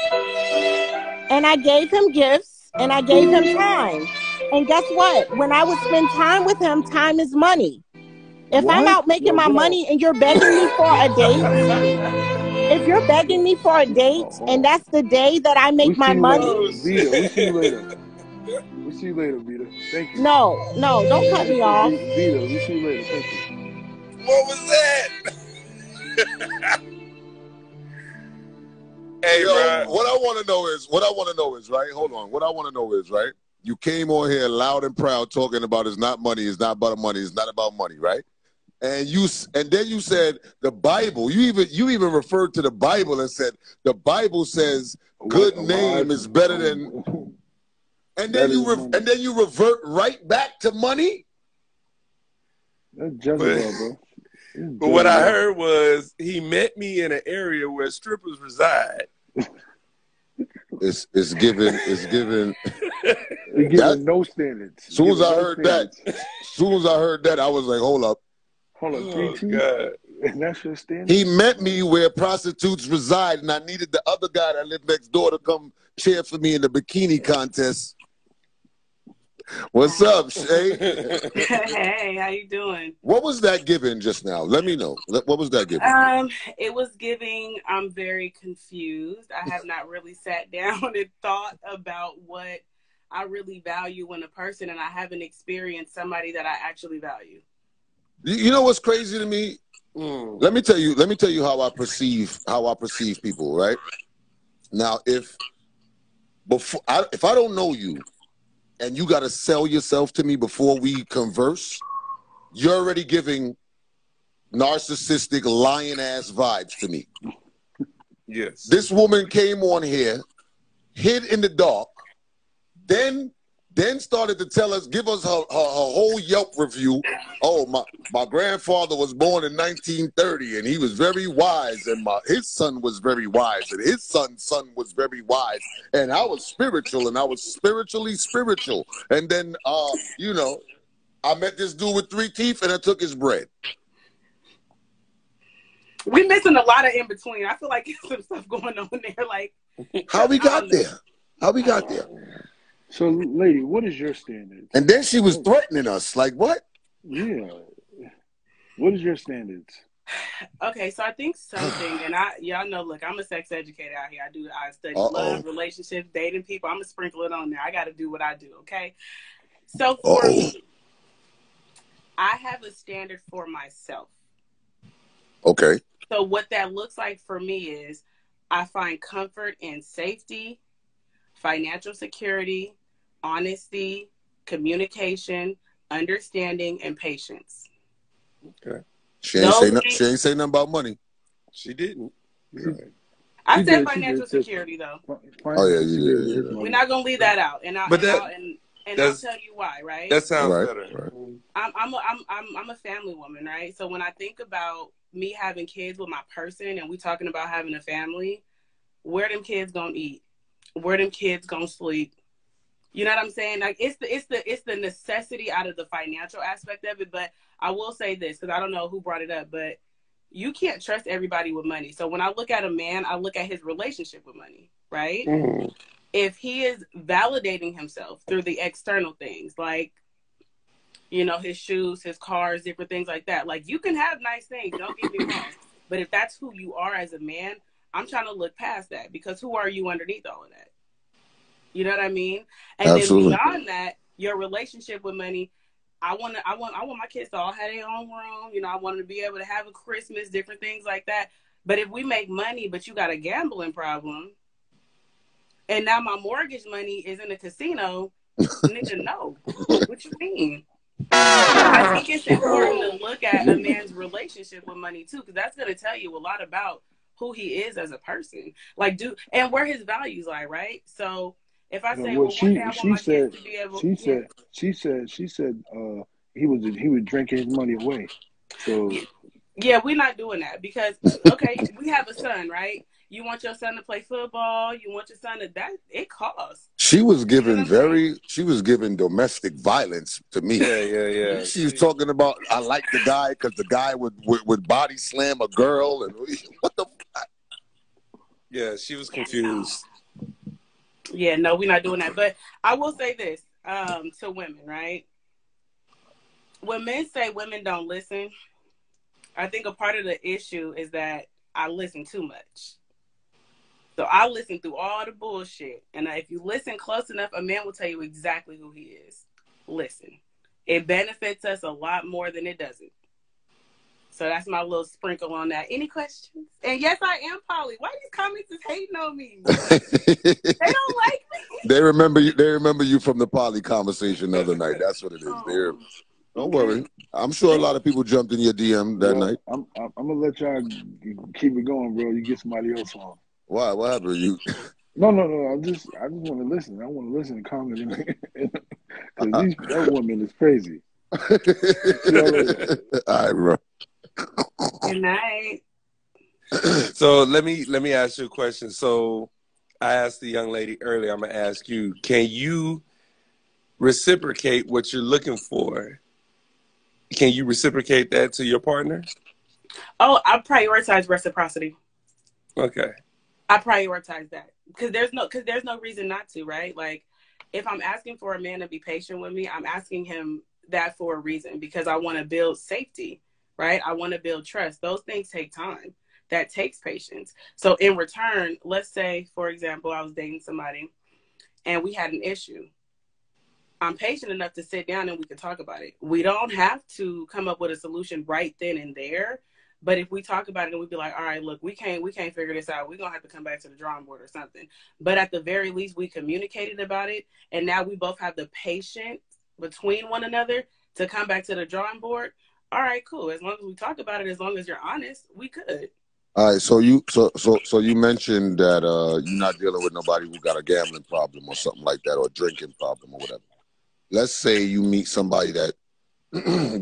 And I gave him gifts, and I gave him time. And guess what? When I would spend time with him, time is money. If I'm out making my money and you're begging me for a date, if you're begging me for a date and that's the day that I make my money. Vita, we see you later. We see you later, Vita. Thank you. No, don't cut me off. Vita, we see you later. Thank you. What was that? Hey, bro. What I want to know is, right? Hold on. What I want to know is, right? You came on here loud and proud talking about it's not money, it's not about money, it's not about money, right? And then you said the Bible. You even referred to the Bible and said the Bible says good name is better than. And then you revert right back to money. That's Jezebel, bro. But what I heard was he met me in an area where strippers reside. It's given no standards. As soon as I heard that, I was like, hold up. Hold on, 3 God. And that's your standard? He met me where prostitutes reside, and I needed the other guy that lived next door to come cheer for me in the bikini contest. What's up, Shay? Hey, how you doing? What was that giving just now? Let me know. What was that giving? It was giving, I'm very confused. I have not really sat down and thought about what I really value in a person, and I haven't experienced somebody that I actually value. You know what's crazy to me? Let me tell you how I perceive people, right? Now, if I don't know you and you got to sell yourself to me before we converse, you're already giving narcissistic lion-ass vibes to me. Yes. This woman came on here, hid in the dark, then started to give us her whole Yelp review. Oh, my grandfather was born in 1930, and he was very wise, and his son was very wise, and his son's son was very wise, and I was spiritual, and I was spiritually spiritual. And then, I met this dude with 3 teeth, and I took his bread. We're missing a lot of in between. I feel like there's some stuff going on there. Like, how we got there? So, lady, what is your standard? And then she was threatening us. Like, what? Yeah. What is your standards? Okay, so I think something, and y'all know, look, I'm a sex educator out here. I study love, relationships, dating people. I'm going to sprinkle it on there. I got to do what I do, okay? So for me, I have a standard for myself. Okay. So what that looks like for me is I find comfort in safety, financial security, honesty, communication, understanding, and patience. Okay. She ain't say nothing about money. She didn't. Right. I said financial security though. Oh yeah, you did. We're not gonna leave that out, and I'll tell you why. Right? That sounds better. Right. I'm a family woman, right? So when I think about me having kids with my person, and we talking about having a family, where them kids gonna eat? Where them kids gonna sleep? You know what I'm saying? Like it's the necessity out of the financial aspect of it. But I will say this, because I don't know who brought it up, but you can't trust everybody with money. So when I look at a man, I look at his relationship with money, right? Mm-hmm. If he is validating himself through the external things, like, his shoes, his cars, different things like that. Like, you can have nice things, don't get me wrong. But if that's who you are as a man, I'm trying to look past that, because who are you underneath all of that? You know what I mean? And Absolutely. Then beyond that, your relationship with money, I want my kids to all have their own room. I want them to be able to have a Christmas, different things like that. But if we make money, but you got a gambling problem, and now my mortgage money is in a casino, nigga, no. What you mean? I think it's important to look at a man's relationship with money too, because that's going to tell you a lot about who he is as a person, and where his values lie, right? So if I say, one day I want my kids to be able, she said, he was drinking his money away. So yeah, we're not doing that, because okay, we have a son, right? You want your son to play football. You want your son to it costs. She was giving domestic violence to me. Yeah. She was talking about, I like the guy because the guy would body slam a girl, and what the fuck? Yeah, she was confused. Yeah, no, we're not doing that. But I will say this to women, right? When men say women don't listen, I think a part of the issue is that I listen too much. So I listen through all the bullshit. And if you listen close enough, a man will tell you exactly who he is. Listen. It benefits us a lot more than it doesn't. So that's my little sprinkle on that. Any questions? And yes, I am poly. Why these comments is hating on me? They don't like me. They remember you. They remember you from the poly conversation the other night. That's what it is. Don't worry. I'm sure a lot of people jumped in your DM that night. I'm gonna let y'all keep it going, bro. You get somebody else on. Why? What happened? You? No. I just want to listen. I want to listen and comment because that woman is crazy. All right, bro. Good night. So let me ask you a question. So I asked the young lady earlier. I'm gonna ask you: can you reciprocate what you're looking for? Can you reciprocate that to your partner? Oh, I prioritize reciprocity. Okay. I prioritize that because there's no reason not to, right? Like, if I'm asking for a man to be patient with me, I'm asking him that for a reason, because I want to build safety, right? I want to build trust. Those things take time. That takes patience. So in return, let's say, for example, I was dating somebody and we had an issue. I'm patient enough to sit down and we can talk about it. We don't have to come up with a solution right then and there. But if we talk about it and we'd be like, all right, look, we can't figure this out. We're going to have to come back to the drawing board or something. But at the very least, we communicated about it. And now we both have the patience between one another to come back to the drawing board. All right, cool. As long as we talk about it, as long as you're honest, we could. All right. So you mentioned that you're not dealing with nobody who got a gambling problem or something like that, or a drinking problem or whatever. Let's say you meet somebody that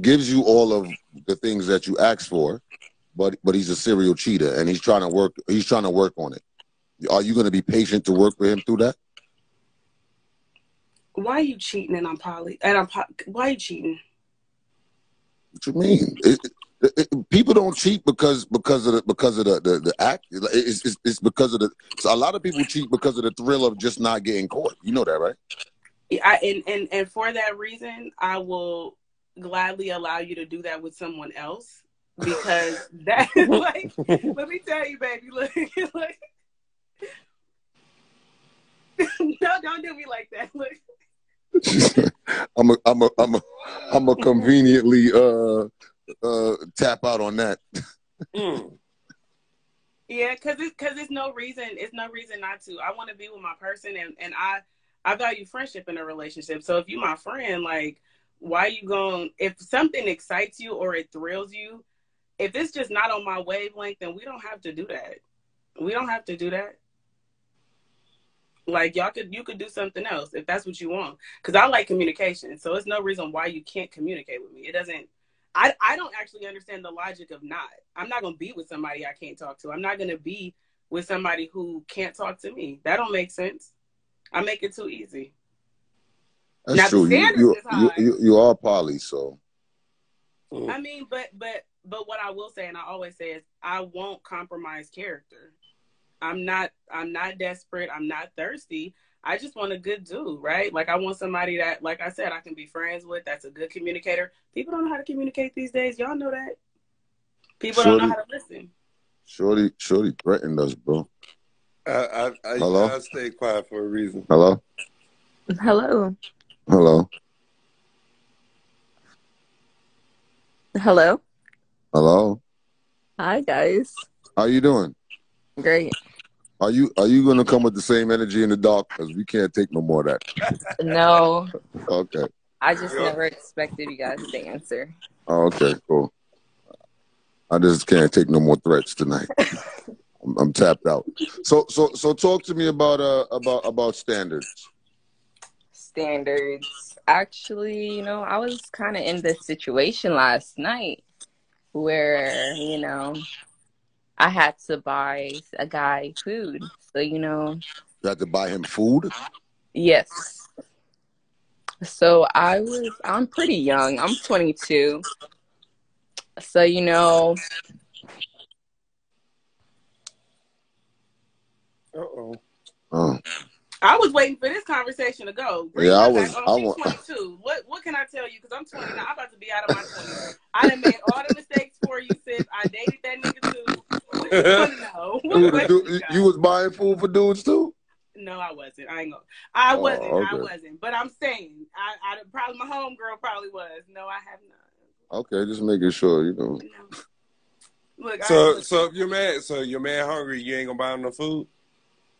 gives you all of the things that you asked for, but he's a serial cheater and he's trying to work on it. Are you going to be patient to work with him through that? Why are you cheating and I'm poly? Why are you cheating? What you mean? People don't cheat because of the act. It's because of so a lot of people cheat because of the thrill of just not getting caught. You know that, right? And for that reason, I will gladly allow you to do that with someone else, because that like, let me tell you, baby, look, no, don't do me like that. Look, I'm a conveniently tap out on that. Yeah, because it's no reason not to. I want to be with my person, and I value friendship in a relationship. So if you my friend, like, why you going, if something excites you or it thrills you, if it's just not on my wavelength, then we don't have to do that. We don't have to do that. Like, you could do something else if that's what you want. Because I like communication. So it's no reason why you can't communicate with me. It doesn't, I don't actually understand the logic of not. I'm not going to be with somebody I can't talk to. I'm not going to be with somebody who can't talk to me. That don't make sense. I make it too easy. That's now, true. You are poly, so. I mean, but what I will say, and I always say, is I won't compromise character. I'm not desperate. I'm not thirsty. I just want a good dude, right? Like, I want somebody that, like I said, I can be friends with. That's a good communicator. People don't know how to communicate these days. Y'all know that. People don't know how to listen. Shorty threatened us, bro. Hello? I stay quiet for a reason. Hello? Hello. Hello? Hello. Hello? Hi, guys. How you doing? Great. Are you going to come with the same energy in the dark? Because we can't take no more of that. No. Okay. I just never expected you guys to answer. Oh, okay, cool. I just can't take no more threats tonight. I'm tapped out. So talk to me about standards. Standards. Actually, I was kind of in this situation last night where, I had to buy a guy food. So, You had to buy him food? Yes. So I'm pretty young. I'm 22. So, Uh-oh. Oh. I was waiting for this conversation to go. Yeah, I was. She's 22. What can I tell you? Because I'm 29. I'm about to be out of my 20s. I done made all the mistakes for you, sis. I dated that nigga too. What you want to know? You was buying food for dudes too? No, I wasn't. I wasn't. Okay. I wasn't. But I'm saying, my homegirl probably was. No, I have not. Okay, just making sure, No. Look, so if your man hungry, you ain't gonna buy him no food?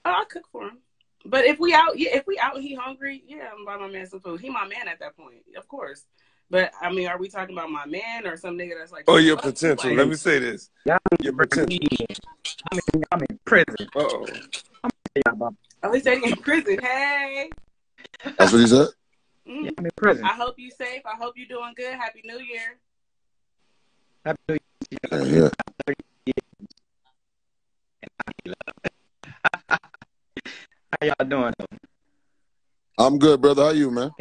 Oh, I'll cook for him. But if we out, and he hungry, yeah, I'm gonna buy my man some food. He my man at that point, of course. But I mean, are we talking about my man or some nigga that's like? Oh, your potential. Like, let me say this. Your potential. I'm in prison. Uh-oh. Oh, he said he in prison. Hey. That's what he said? Yeah, I'm in prison. I hope you safe. I hope you doing good. Happy New Year. Happy New Year. Yeah. How y'all doing? I'm good, brother. How you, man?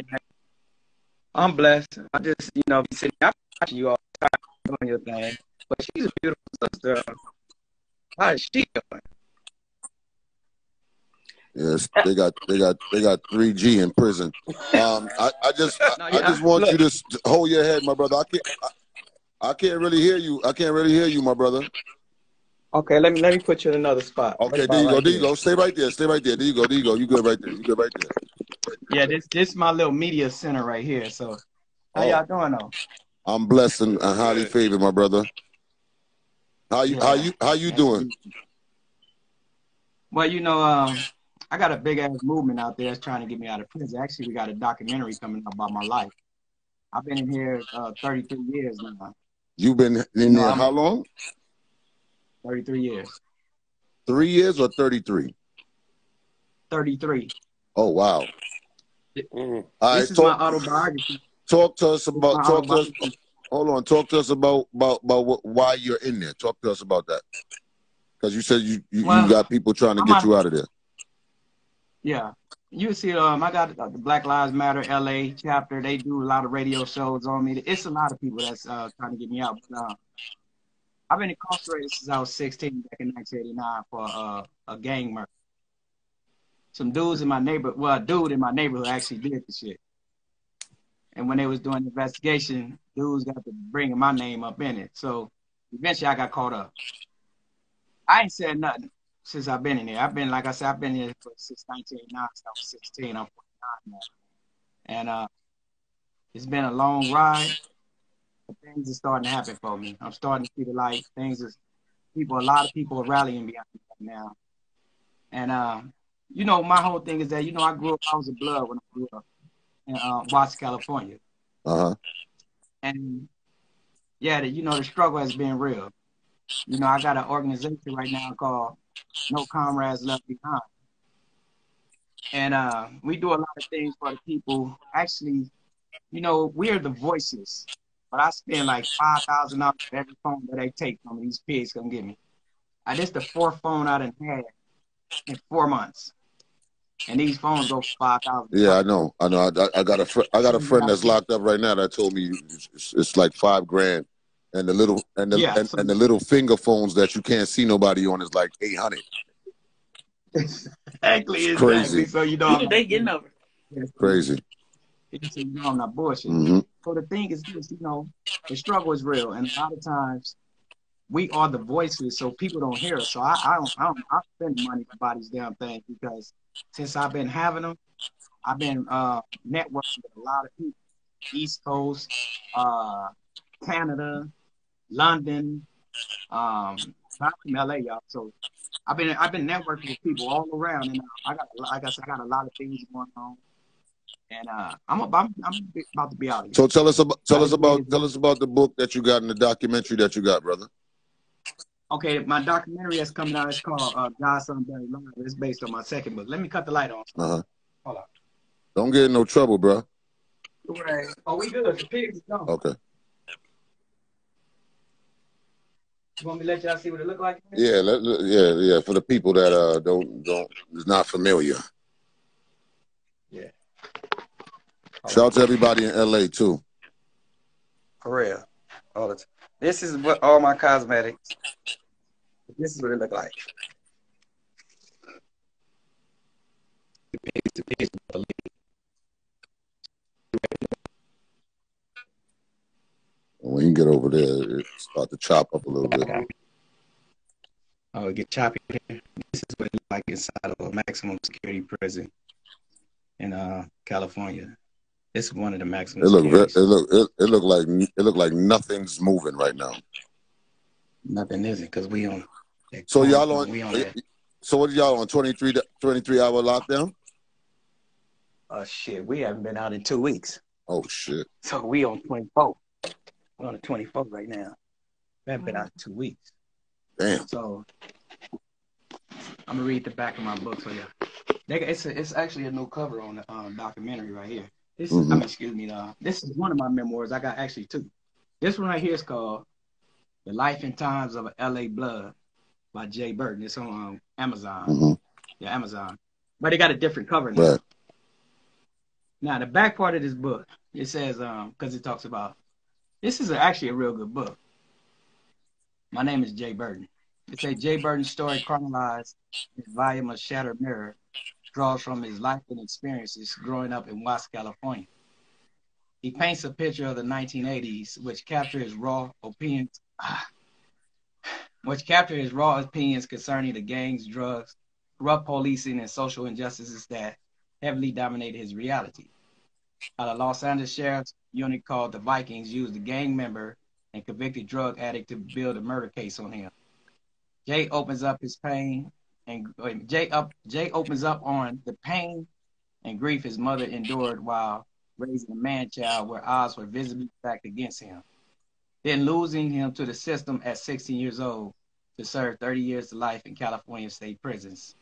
I'm blessed. I just, be sitting out watching you all the time doing your thing. But she's a beautiful sister. How is she doing? Yes, they got 3G in prison. I just want you to hold your head, my brother. I can't really hear you. I can't really hear you, my brother. Okay, let me put you in another spot. Okay, there you go. There you go. Stay right there. Stay right there. There you go. There you go. You good right there. You good right there. Yeah, this is my little media center right here. So, how y'all doing though? I'm blessed and highly favored, my brother. How you doing? Well, I got a big ass movement out there that's trying to get me out of prison. Actually, we got a documentary coming up about my life. I've been in here 33 years now. You've been in there how long? 33 years. 3 years or 33? 33. Oh wow. This is my autobiography. Talk to us about hold on. Talk to us about why you're in there. Talk to us about that. Because you said you got people trying to get you out of there. Yeah. You see, I got the Black Lives Matter LA chapter. They do a lot of radio shows on me. It's a lot of people that's trying to get me out. But, I've been incarcerated since I was 16 back in 1989 for a gang murder. Some dudes in my neighborhood, a dude in my neighborhood actually did the shit. And when they was doing the investigation, dudes got to bringing my name up in it. So eventually I got caught up. I ain't said nothing since I've been in here. I've been, like I said, I've been here since 1989, since I was 16. I'm 49 now. And it's been a long ride. Things are starting to happen for me. I'm starting to see the light. A lot of people are rallying behind me right now. And, my whole thing is that, I I was a blood when I grew up in Watts, California. Uh-huh. And, the struggle has been real. I got an organization right now called No Comrades Left Behind. And we do a lot of things for the people. Actually, we're the voices. But I spend like $5,000 for every phone that they take from these pigs gonna give me. This the fourth phone I done had in 4 months, and these phones go for $5,000. Yeah, I know. I got a friend that's locked up right now that told me it's like $5,000, and the little finger phones that you can't see nobody on is like $800. Exactly. Crazy. So they getting over. Crazy. I'm not bullshit. Mm-hmm. So the thing is this, the struggle is real, and a lot of times we are the voices, so people don't hear us. So I spend money to buy these damn things because since I've been having them, I've been networking with a lot of people, East Coast, Canada, London, not from LA, y'all. So I've been networking with people all around, and I got a lot of things going on. And I'm about to be out of here. So tell us about the book that you got and the documentary that you got, brother. Okay, my documentary that's coming out is called God's Son Buried Alive. It's based on my second book. Let me cut the light on. Uh-huh. Hold on. Don't get in no trouble, bro. Right. Oh, we good. The pigs is gone. Okay. You want me to let y'all see what it look like? Yeah, yeah. For the people that don't is not familiar. Yeah. Shout out to everybody in LA too. For real. All the time. This is what all my cosmetics. This is what it look like. When you get over there, it start to chop up a little bit. Oh, it get choppy here. This is what it look like inside of a maximum security prison in California. It's one of the maximum. It look like nothing's moving right now. Nothing isn't because we on. So y'all on? We on that. So what are y'all on? 23-hour lockdown? Shit, we haven't been out in 2 weeks. Oh shit. So we on 24. We're on the 24 right now. We haven't been out in 2 weeks. Damn. So I'm gonna read the back of my book for you. It's actually a new cover on the documentary right here. This is, excuse me, this is one of my memoirs. I got actually two. This one right here is called "The Life and Times of L.A. Blood" by Jay Burton. It's on Amazon. Yeah, Amazon. But it got a different cover now. Right. Now the back part of this book, it says, because it talks about, this is actually a real good book. My name is Jay Burton. It says Jay Burton's story chronicles his volume of Shattered Mirror, draws from his life and experiences growing up in Watts, California. He paints a picture of the 1980s, which capture his raw opinions concerning the gangs, drugs, corrupt policing, and social injustices that heavily dominated his reality. The Los Angeles Sheriff's Unit called the Vikings used a gang member and convicted drug addict to build a murder case on him. Jay opens up his pain and Jay opens up on the pain and grief his mother endured while raising a man-child where odds were visibly stacked against him. Then losing him to the system at 16 years old to serve 30 years to life in California state prisons.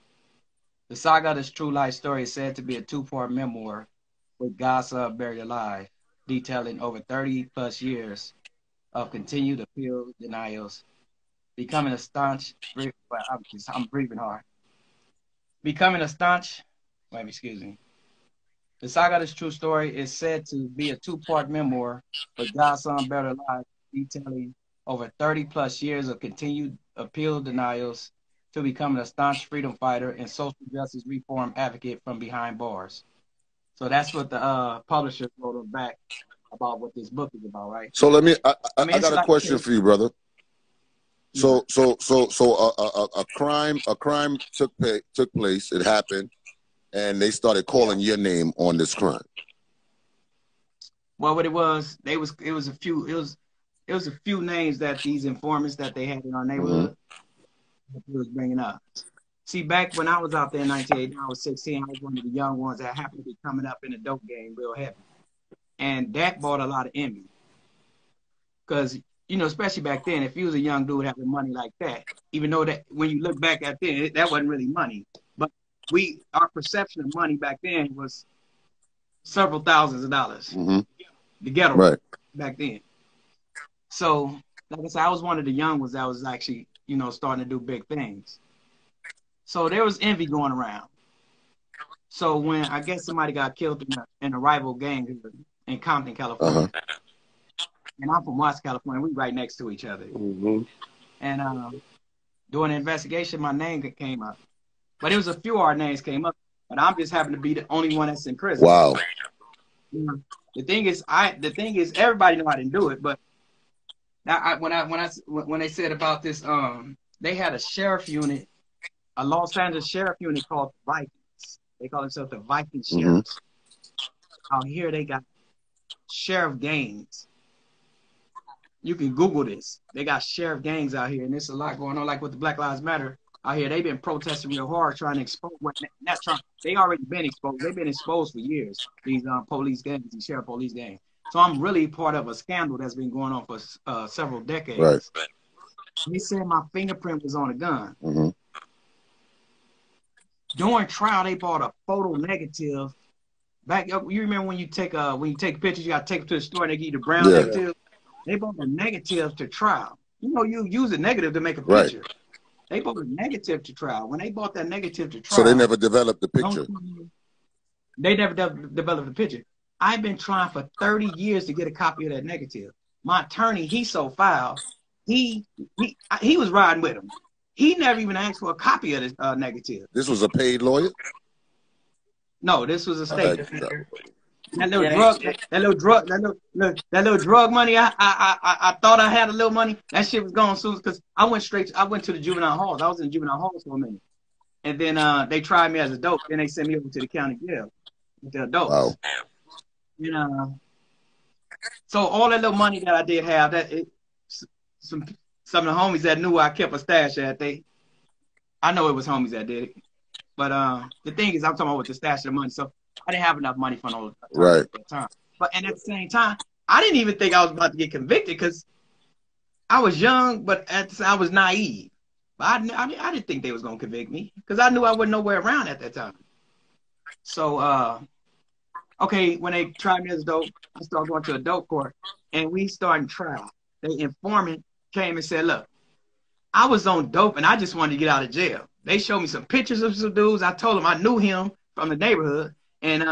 The saga of this true life story is said to be a two-part memoir with God's Son Buried Alive, detailing over 30 plus years of continued appeal denials, becoming a staunch, I'm breathing hard. Becoming a staunch, excuse me. The saga of this true story is said to be a two-part memoir with God's Son Buried Alive, detailing over 30 plus years of continued appeal denials to becoming a staunch freedom fighter and social justice reform advocate from behind bars. So that's what the publisher wrote on back about what this book is about, right? So I got a question for you, brother. So a crime took place. It happened, and they started calling your name on this crime. Well, what it was a few names that these informants that they had in our neighborhood was bringing up. See, back when I was out there in 1980, I was 16. I was one of the young ones that happened to be coming up in the dope game real heavy, and that brought a lot of envy. Because especially back then, if you was a young dude having money like that, even though that when you look back at then, that wasn't really money, but our perception of money back then was several thousands of dollars. The ghetto back then. So, like I said, I was one of the young ones that was actually, starting to do big things. So there was envy going around. So when I guess somebody got killed in a rival gang in Compton, California, and I'm from Watts, California, we right next to each other. And during the investigation, my name came up. But it was a few of our names came up, but I'm just happened to be the only one that's in prison. Wow. The thing is, everybody know I didn't do it, but when they said about this, they had a sheriff unit, a Los Angeles sheriff unit called the Vikings. They call themselves the Viking Sheriffs. Out here, they got sheriff gangs. You can Google this. They got sheriff gangs out here, and there's a lot going on, like with the Black Lives Matter out here. They've been protesting real hard, trying to expose. They already been exposed. They've been exposed for years. These police gangs, these sheriff police gangs. So I'm really part of a scandal that's been going on for several decades. Right. They said my fingerprint was on a gun. During trial, they bought a photo negative. Back, you remember when you take pictures, you got to take them to the store and they give you the brown negative. They bought a negative to trial. You use a negative to make a picture. Right. They bought a negative to trial. When they bought that negative to trial, so they never developed the picture. They never developed the picture. I've been trying for 30 years to get a copy of that negative. My attorney, he so filed. He was riding with him. He never even asked for a copy of this negative. This was a paid lawyer? No, this was a state defender. That little drug money. I thought I had a little money. That shit was gone soon because I went to the juvenile halls. I was in juvenile halls for a minute, and then they tried me as a dope. Then they sent me over to the county jail with the adults. Wow. So all that little money that I did have, some of the homies that knew I kept a stash at, I know it was homies that did it. But the thing is, I'm talking about with the stash of the money. So I didn't have enough money for no right at that time. And at the same time, I didn't even think I was about to get convicted because I was young, but I was naive. But I didn't think they was gonna convict me because I knew I wasn't nowhere around at that time. So okay, when they tried me as a dope, I started going to a dope court, and we started trial. The informant came and said, "Look, I was on dope, and I just wanted to get out of jail." They showed me some pictures of some dudes. I told them I knew him from the neighborhood, and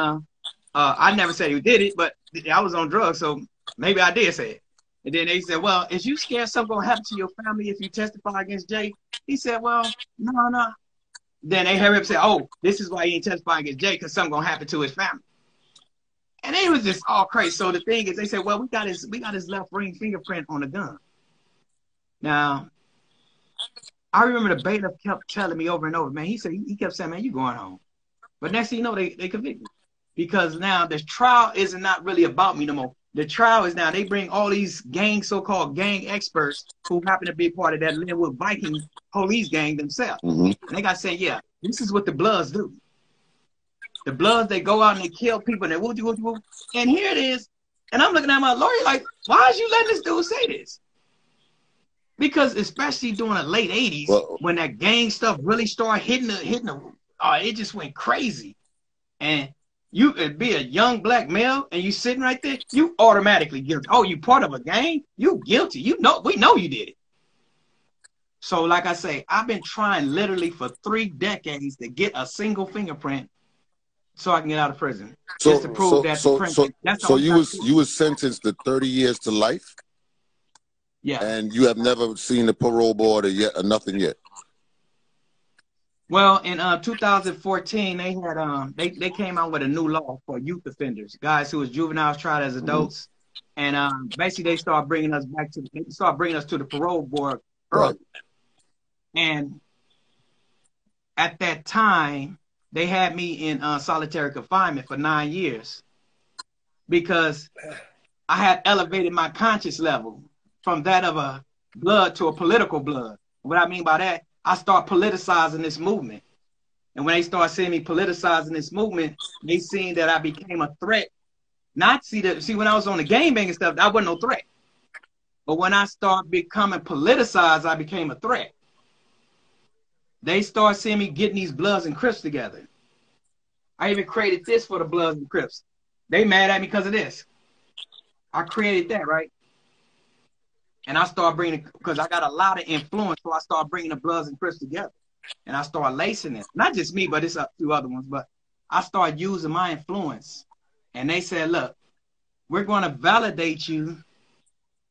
I never said he did it, but I was on drugs, so maybe I did say it. And then they said, "Well, is you scared something gonna happen to your family if you testify against Jay?" He said, "Well, no." Then they hurry up and say, "Oh, this is why he ain't testifying against Jay, because something gonna happen to his family." And it was just all crazy. So the thing is, they said, "Well, we got his left ring fingerprint on the gun." Now, I remember the bailiff kept telling me over and over, man. He said he kept saying, "Man, you going home." But next thing you know, they convicted me because now the trial is not really about me no more. The trial is now they bring all these so-called gang experts who happen to be part of that Linwood Viking police gang themselves. And they got saying, "Yeah, this is what the Bloods do. The Bloods, they go out and they kill people and they woo. And here it is." And I'm looking at my lawyer like, "Why is you letting this dude say this?" Because especially during the late 80s, when that gang stuff really started hitting it just went crazy. And you could be a young black male and you sitting right there, you automatically guilty. Oh, you part of a gang? You guilty. We know you did it. So like I say, I've been trying literally for 3 decades to get a single fingerprint so I can get out of prison. Just to prove so you was sentenced to 30 years to life? Yeah. And you have never seen the parole board or nothing yet? Well, in 2014, they had they came out with a new law for youth offenders, guys who was juveniles tried as adults, and basically they started bringing us to the parole board early. And at that time, they had me in solitary confinement for 9 years because I had elevated my conscious level from that of a blood to a political blood. What I mean by that, I start politicizing this movement. And when they start seeing me politicizing this movement, they seen that I became a threat. See, when I was on the gangbanging stuff, I wasn't no threat. But when I start becoming politicized, I became a threat. They start seeing me getting these Bloods and Crips together. I even created this for the Bloods and Crips. They mad at me because of this. I created that, right? And I start bringing, because I got a lot of influence, so I start bringing the Bloods and Crips together. And I start lacing it. Not just me, but it's a few other ones. But I start using my influence. And they said, "Look, we're going to validate you,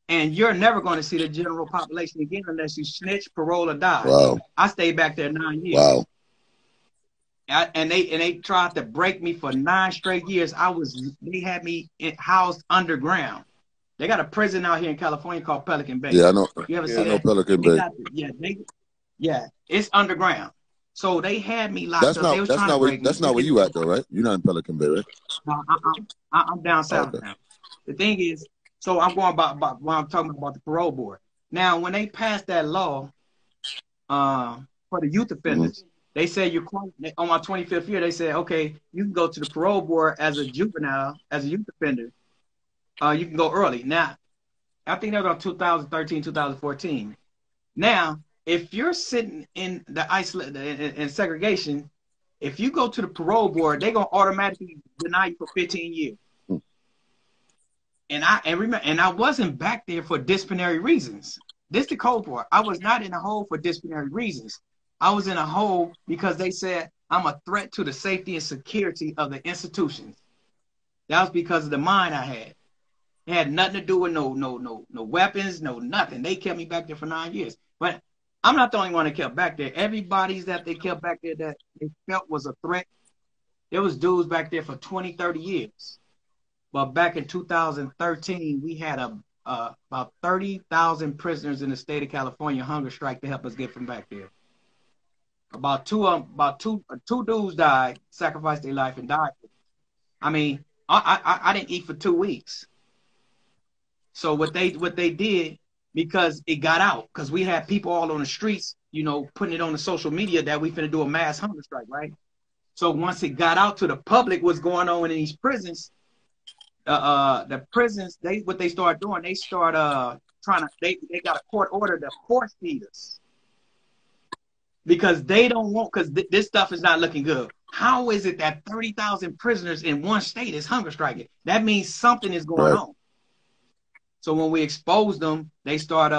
and you're never going to see the general population again unless you snitch, parole, or die." Wow. I stayed back there 9 years. Wow. And they tried to break me for 9 straight years. They had me housed underground. They got a prison out here in California called Pelican Bay. Yeah, I know. You ever see I know that? Pelican Bay. Yeah, it's underground. So they had me locked up. That's not where you at though, right? You're not in Pelican Bay, right? No, I'm down south now. The thing is, so I'm going about when I'm talking about the parole board. Now, when they passed that law for the youth offenders, they said on my 25th year, they said, okay, you can go to the parole board as a juvenile, as a youth offender. You can go early. Now, I think that was around 2013, 2014. Now, if you're sitting in the in segregation, if you go to the parole board, they're gonna automatically deny you for 15 years. And I wasn't back there for disciplinary reasons. This the cold part. I was not in a hole for disciplinary reasons. I was in a hole because they said I'm a threat to the safety and security of the institutions. That was because of the mind I had. It had nothing to do with no weapons, no nothing. They kept me back there for 9 years. But I'm not the only one that kept back there. Everybody's that they kept back there that they felt was a threat. There was dudes back there for 20, 30 years. But back in 2013, we had about 30,000 prisoners in the state of California hunger strike to help us get from back there. About two dudes died, sacrificed their life and died. I mean, I didn't eat for 2 weeks. So what they did, because it got out. Because we had people all on the streets, you know, putting it on the social media that we finna do a mass hunger strike, right? So once it got out to the public what's going on in these prisons, the prisons, what they start doing, they start they got a court order to force feed us. Because they don't want, because this stuff is not looking good. How is it that 30,000 prisoners in one state is hunger striking? That means something is going on. So when we expose them, they start,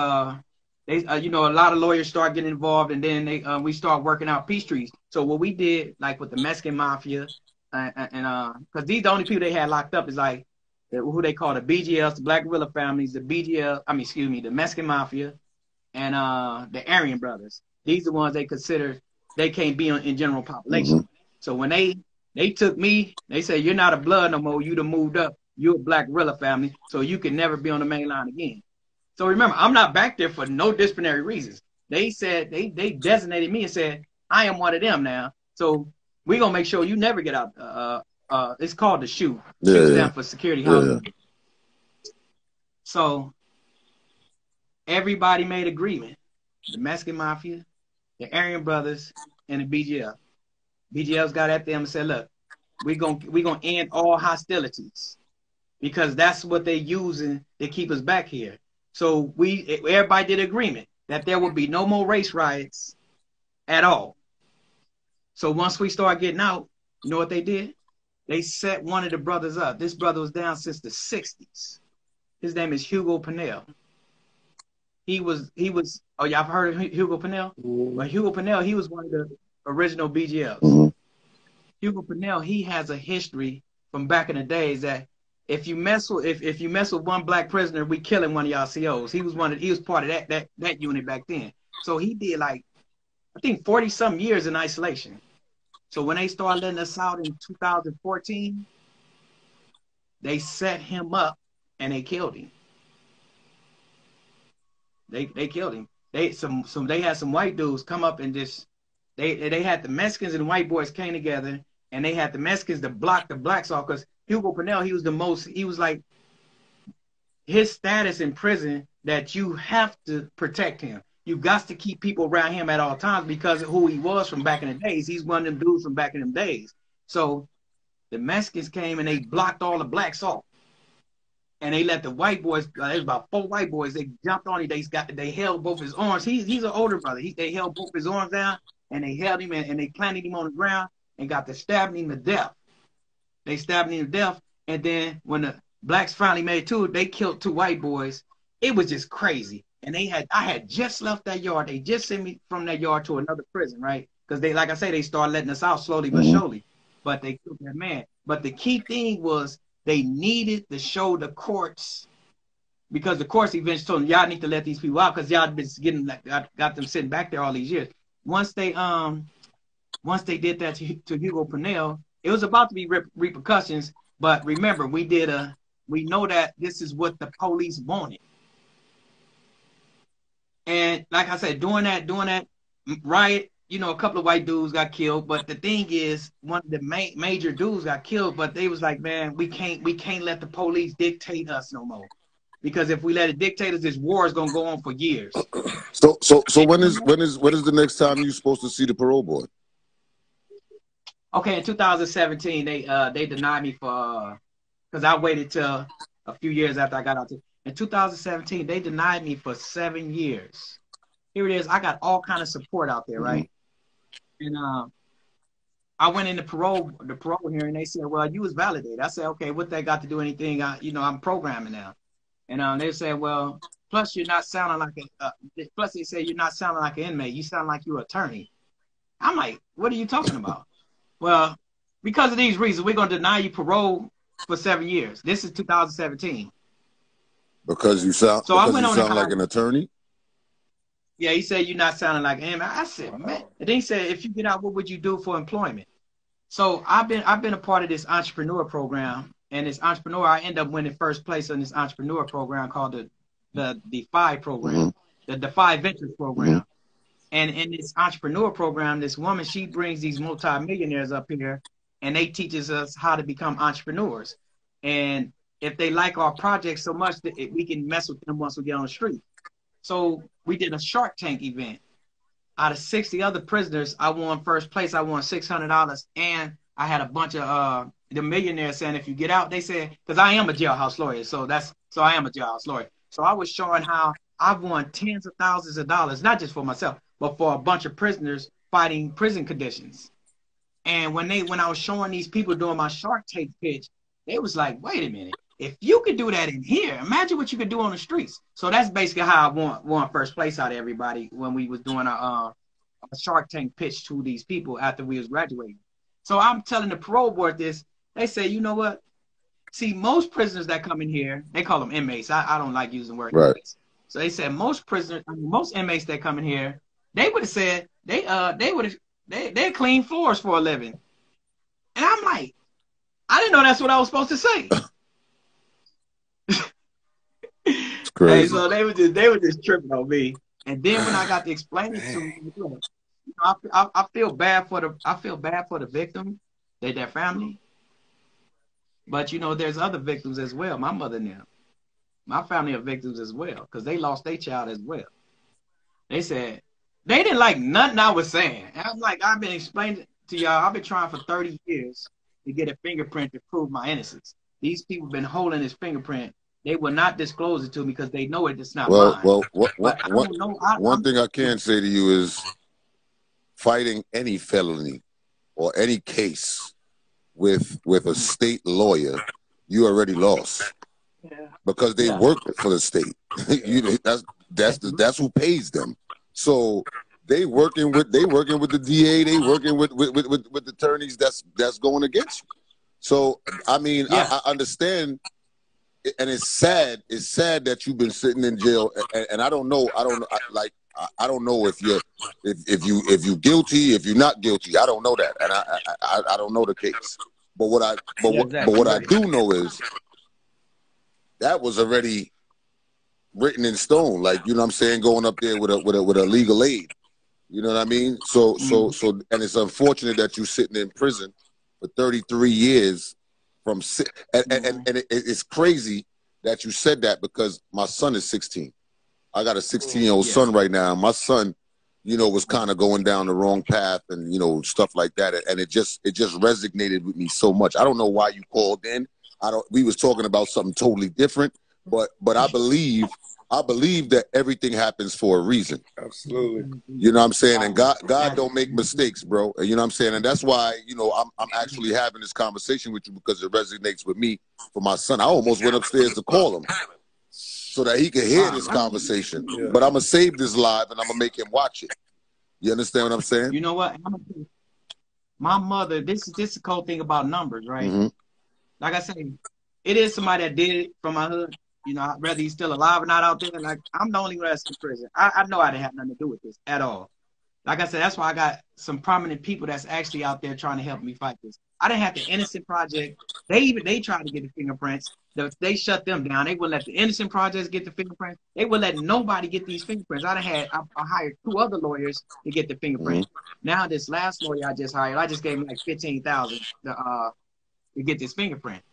you know, a lot of lawyers start getting involved, and then we start working out peace treaties. So what we did, like with the Mexican mafia, because these the only people they had locked up is like who they call the BGLs, the Black Guerrilla families, the the Mexican mafia, and the Aryan brothers. These are the ones they consider they can't be in general population. So when they took me, they said, you're not a blood no more. You done moved up. You're a Black Guerrilla family, so you can never be on the main line again. So remember, I'm not back there for no disciplinary reasons. They said, they designated me and said, I am one of them now. So we're going to make sure you never get out. It's called the SHU. SHU stands for Security Housing. So everybody made agreement. The Mexican Mafia, the Aryan Brothers, and the BGL. BGL's got at them and said, look, we're gonna end all hostilities, because that's what they're using to keep us back here. So everybody did agreement that there would be no more race riots at all. So once we start getting out, you know what they did? They set one of the brothers up. This brother was down since the 60s. His name is Hugo Pinell. He was, oh, y'all heard of Hugo Pinell? Well, Hugo Pinell, he was one of the original BGLs. Hugo Pinell, he has a history from back in the days that if you mess with one black prisoner, we killing one of y'all COs. He was part of that unit back then. So he did like, I think 40-some years in isolation. So when they started letting us out in 2014, they set him up and they killed him. They killed him. They had some white dudes come up and just they had the Mexicans and the white boys came together, and they had the Mexicans to block the blacks off, because Hugo Pinell, he was like, his status in prison that you have to protect him. You got to keep people around him at all times because of who he was from back in the days. He's one of them dudes from back in them days. So the Mexicans came and they blocked all the blacks off. And they let the white boys, there was about 4 white boys, they jumped on him, they held both his arms. He's an older brother. They held both his arms down, and they held him and they planted him on the ground and got to stabbing him to death. They stabbed him to death, and then when the blacks finally made it to it, they killed 2 white boys. It was just crazy. And I had just left that yard. They just sent me from that yard to another prison, right? Because they, like I say, they started letting us out slowly but surely. But they killed that man. But the key thing was they needed to show the courts, because the courts eventually told them, y'all need to let these people out, because y'all been got them sitting back there all these years. Once they did that to Hugo Pinell, it was about to be repercussions. But remember, we know that this is what the police wanted. And like I said, during that riot, you know, a couple of white dudes got killed. But the thing is, one of the major dudes got killed. But they was like, man, we can't let the police dictate us no more, because if we let it dictate us, this war is gonna go on for years. So when is the next time you're supposed to see the parole board? Okay, in 2017, they denied me for because I waited till a few years after I got out. In 2017, they denied me for 7 years. Here it is. I got all kind of support out there, right? And I went in the parole hearing. They said, "Well, you was validated." I said, "Okay, what that got to do anything? I'm programming now." And they said, "Well, plus you're not sounding like plus they say you're not sounding like an inmate. You sound like you're an attorney." I'm like, "What are you talking about?" Well, because of these reasons, we're gonna deny you parole for 7 years. This is 2017. Because you sound like an attorney? Yeah, he said you're not sounding like him. I said, man. And then he said, if you get out, what would you do for employment? So I've been a part of this entrepreneur program, and this entrepreneur, I end up winning first place on this entrepreneur program called the DeFi program, the DeFi Ventures program. And in this entrepreneur program, this woman, she brings these multimillionaires up here, and they teaches us how to become entrepreneurs. And if they like our project so much that we can mess with them once we get on the street. So we did a Shark Tank event. Out of 60 other prisoners, I won first place. I won $600, and I had a bunch of the millionaires saying, if you get out, they said, because I am a jailhouse lawyer, so I am a jailhouse lawyer. So I was showing how I've won tens of thousands of dollars, not just for myself, but for a bunch of prisoners fighting prison conditions. And when I was showing these people doing my Shark Tank pitch, they was like, wait a minute. If you could do that in here, imagine what you could do on the streets. So that's basically how I won first place out of everybody when we was doing a Shark Tank pitch to these people after we was graduating. So I'm telling the parole board this. They say, you know what? See, most prisoners that come in here, they call them inmates. I don't like using the word inmates. So they said most inmates that come in here, they would have said they clean floors for a living. And I'm like, I didn't know that's what I was supposed to say. It's crazy. Hey, so they were just tripping on me. And then when I got to explain it to them, I feel bad for the victim, their family. But there's other victims as well. My mother and them, my family are victims as well, because they lost their child as well. They said they didn't like nothing I was saying. And I'm like, I've been explaining to y'all, I've been trying for 30 years to get a fingerprint to prove my innocence. These people have been holding this fingerprint. They will not disclose it to me because they know it's not mine. Well, one thing I can say to you is fighting any felony or any case with a state lawyer, you already lost, because they work for the state. That's who pays them. So they working with the DA, they working with attorneys that's going against you. So I mean, I understand. And it's sad that you've been sitting in jail, and I don't know if you're guilty, if you're not guilty. I don't know that, and I don't know the case. But what I do know is that was already written in stone. Like, you know what I'm saying, going up there with a legal aid. You know what I mean? So and it's unfortunate that you're sitting in prison for 33 years. It's crazy that you said that, because my son is 16. I got a 16-year-old son right now. My son, was kind of going down the wrong path and stuff like that, and it just resonated with me so much. I don't know why you called in. We was talking about something totally different, but I believe that everything happens for a reason. Absolutely. You know what I'm saying? And God don't make mistakes, bro. You know what I'm saying? And that's why, I'm actually having this conversation with you, because it resonates with me for my son. I almost went upstairs to call him so that he could hear this conversation. Yeah. But I'm going to save this live and I'm going to make him watch it. You understand what I'm saying? You know what? My mother, this is the cool thing about numbers, right? Mm-hmm. Like I said, it is somebody that did it from my hood. Whether he's still alive or not out there, like, I'm the only one that's in prison. I know I didn't have nothing to do with this at all. Like I said, that's why I got some prominent people that's actually out there trying to help me fight this. I didn't have the Innocent Project. They tried to get the fingerprints. They shut them down. They wouldn't let the Innocent Projects get the fingerprints. They wouldn't let nobody get these fingerprints. I hired 2 other lawyers to get the fingerprints. Mm-hmm. Now this last lawyer I just hired, I just gave him like $15,000 to get this fingerprint.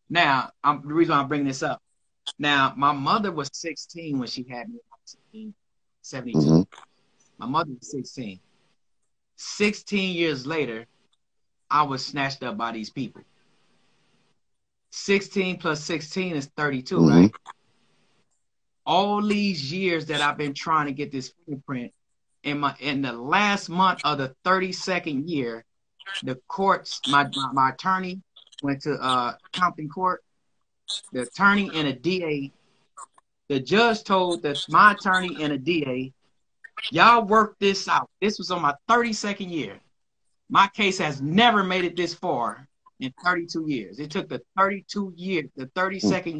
Now, the reason I'm bringing this up. Now, my mother was 16 when she had me in 1972. Mm-hmm. My mother was 16. 16 years later, I was snatched up by these people. 16 plus 16 is 32, mm-hmm. right? All these years that I've been trying to get this fingerprint, in the last month of the 32nd year, the courts, my attorney went to Compton Court. The attorney and a DA, the judge told my attorney and a DA, y'all work this out. This was on my 32nd year. My case has never made it this far in 32 years. It took the 32nd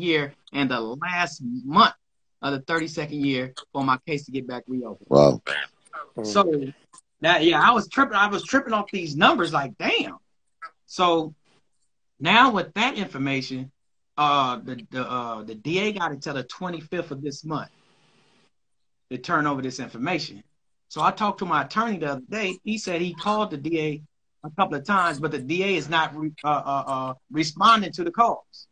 year, and the last month of the 32nd year for my case to get back reopened. Wow. So I was tripping off these numbers like, damn. So now with that information, the DA got until the 25th of this month to turn over this information. So I talked to my attorney the other day. He said he called the DA a couple of times, but the DA is not responding to the calls.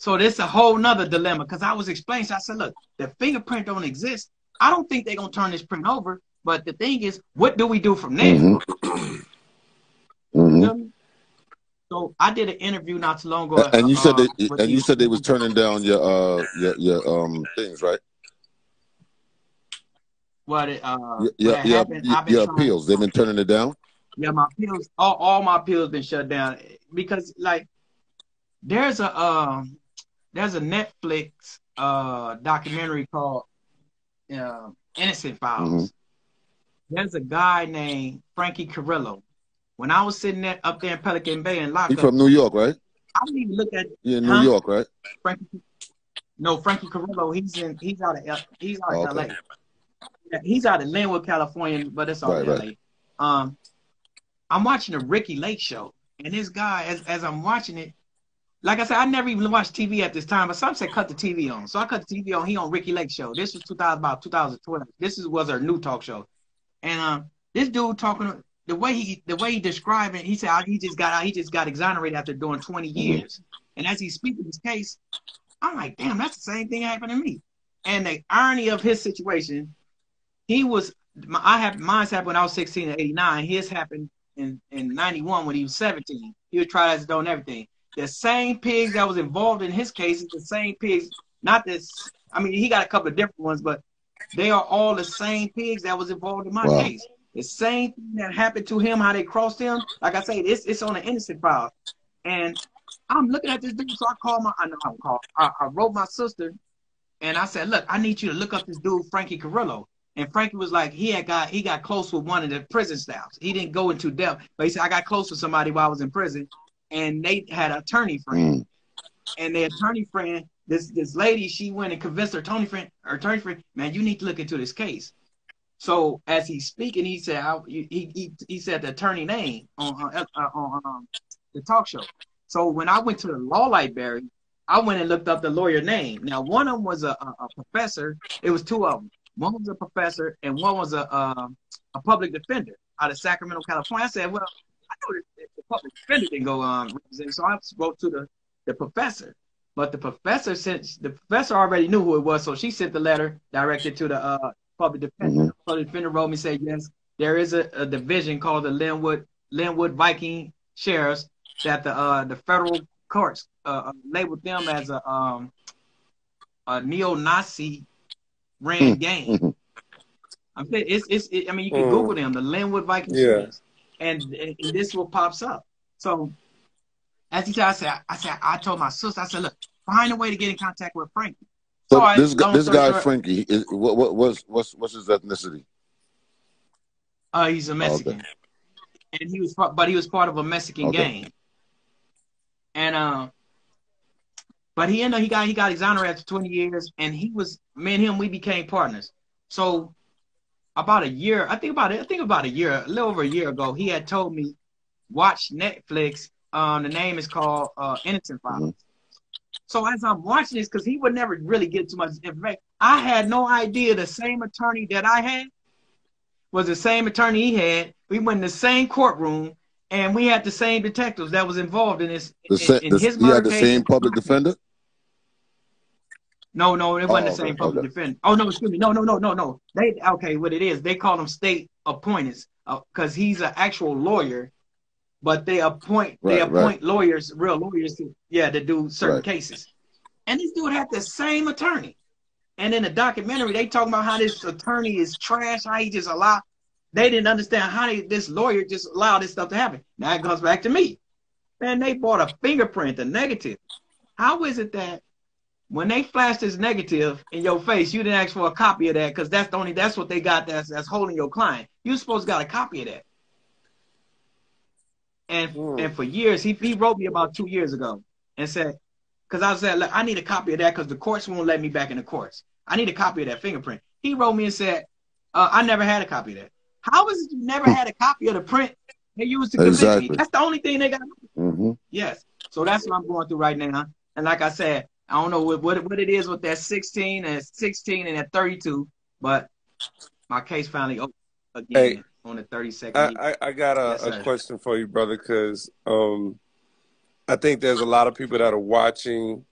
So this a whole nother dilemma because I was explaining. So I said, look, the fingerprint don't exist. I don't think they're gonna turn this print over. But the thing is, what do we do from there? So I did an interview not too long ago. And you said you said they was turning down your things, right? What your appeals. They've been turning it down. Yeah, my appeals. All my appeals been shut down because like there's a Netflix documentary called Innocent Files. There's a guy named Frankie Carrillo. When I was sitting up there in Pelican Bay and locked up. He's from New York, right? I didn't even look at. You're in New York, right? Frankie Carrillo. He's out of LA. Yeah, he's out of Linwood, California, but it's all LA. I'm watching the Ricky Lake show, and this guy, as I'm watching it, like I said, I never even watched TV at this time, but some said cut the TV on. So I cut the TV on. He on Ricky Lake show. This was about 2012. Was our new talk show, and this dude talking. The way he described it, he said he just got exonerated after doing 20 years. And as he's speaking his case, I'm like, damn, that's the same thing happened to me. And the irony of his situation, mine happened when I was 16 and 89. His happened in 91 when he was 17. He was tried as a and everything. The same pigs that was involved in his case is the same pigs, not this. I mean, he got a couple of different ones, but they are all the same pigs that was involved in my case. The same thing that happened to him, how they crossed him. Like I say, it's on the Innocent File. And I'm looking at this dude, so I wrote my sister, and I said, look, I need you to look up this dude, Frankie Carrillo. And Frankie was like, he got close with one of the prison staffs. He didn't go into depth, but he said, I got close with somebody while I was in prison, and they had an attorney friend. And the attorney friend, this lady, she went and convinced her attorney friend, man, you need to look into this case. So as he's speaking, he said he said the attorney name on the talk show. So when I went to the law library, I went and looked up the lawyer name. Now one of them was a professor. It was two of them. One was a professor and one was a public defender out of Sacramento, California. I said, well, I know the public defender didn't go represent, so I spoke to the professor. But the professor already knew who it was, so she sent the letter directed to the public defender. Public defender wrote me, said, yes, there is a division called the Linwood Viking Sheriffs that the federal courts labeled them as a neo-Nazi ran gang. I'm saying I mean, you can Google them, the Linwood Viking Sheriffs, and this is what pops up. So as he said, I told my sister, I said, look, find a way to get in contact with Frankie. So this guy Frankie, what's his ethnicity? He's a Mexican, and he was part of a Mexican gang. And but he got exonerated after 20 years, and me and him, we became partners. So about a year, a little over a year ago, he had told me, watch Netflix. The name is called Innocent Files. So as I'm watching this, because he would never really get too much information, I had no idea the same attorney that I had was the same attorney he had. We went in the same courtroom, and we had the same detectives that was involved in this. His murder case. You had the same public defender? No, it wasn't the same public defender. Oh, no, excuse me. No. What it is, they call them state appointments because he's an actual lawyer. But they appoint lawyers, real lawyers, to do certain cases. And this dude had the same attorney. And in the documentary, they talking about how this attorney is trash, how he just they didn't understand how this lawyer just allowed this stuff to happen. Now it comes back to me. Man, they bought a fingerprint, a negative. How is it that when they flash this negative in your face, you didn't ask for a copy of that because that's what they got that's holding your client. You supposed to got a copy of that. And for years, he wrote me about 2 years ago and said, because I said, look, I need a copy of that because the courts won't let me back in the courts. I need a copy of that fingerprint. He wrote me and said, I never had a copy of that. How is it you never had a copy of the print they used to convict me? That's the only thing they got. Yes. So that's what I'm going through right now. And like I said, I don't know what it is with that 16 and 32, but my case finally opened again. On the 32nd. I got a question for you, brother, because I think there's a lot of people that are watching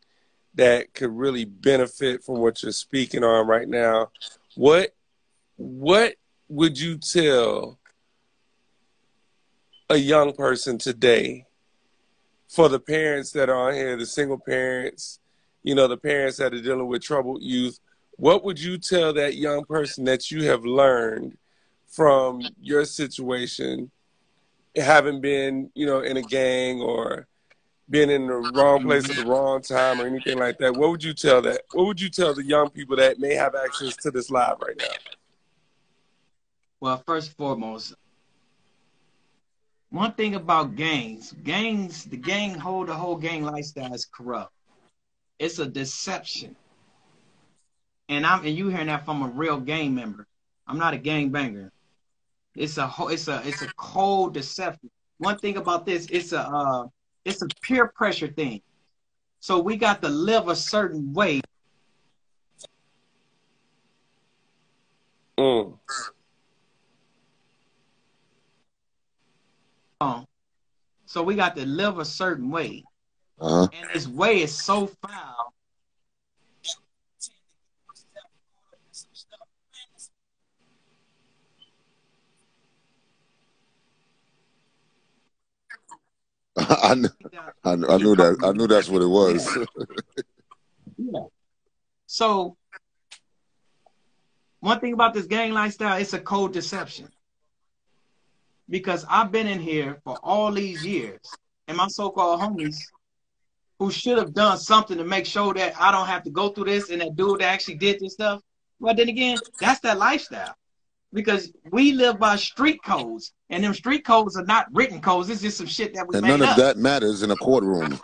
that could really benefit from what you're speaking on right now. What would you tell a young person today, for the parents that are on here, the single parents, you know, the parents that are dealing with troubled youth? What would you tell that young person that you have learned from your situation, having been, you know, in a gang or being in the wrong place at the wrong time or anything like that? What would you tell that? What would you tell the young people that may have access to this live right now? Well, first and foremost, one thing about gangs, the whole gang lifestyle is corrupt. It's a deception. And you hearing that from a real gang member. I'm not a gang banger. It's a cold deception. One thing about this, it's a peer pressure thing. So we got to live a certain way. So we got to live a certain way. And this way is so foul. I knew that. I knew that's what it was. Yeah. So one thing about this gang lifestyle, it's a cold deception. Because I've been in here for all these years, and my so-called homies who should have done something to make sure that I don't have to go through this, and that dude that actually did this stuff. Well, then again, that's that lifestyle. Because we live by street codes, and them street codes are not written codes. It's just some shit that we made up. And none of that matters in a courtroom.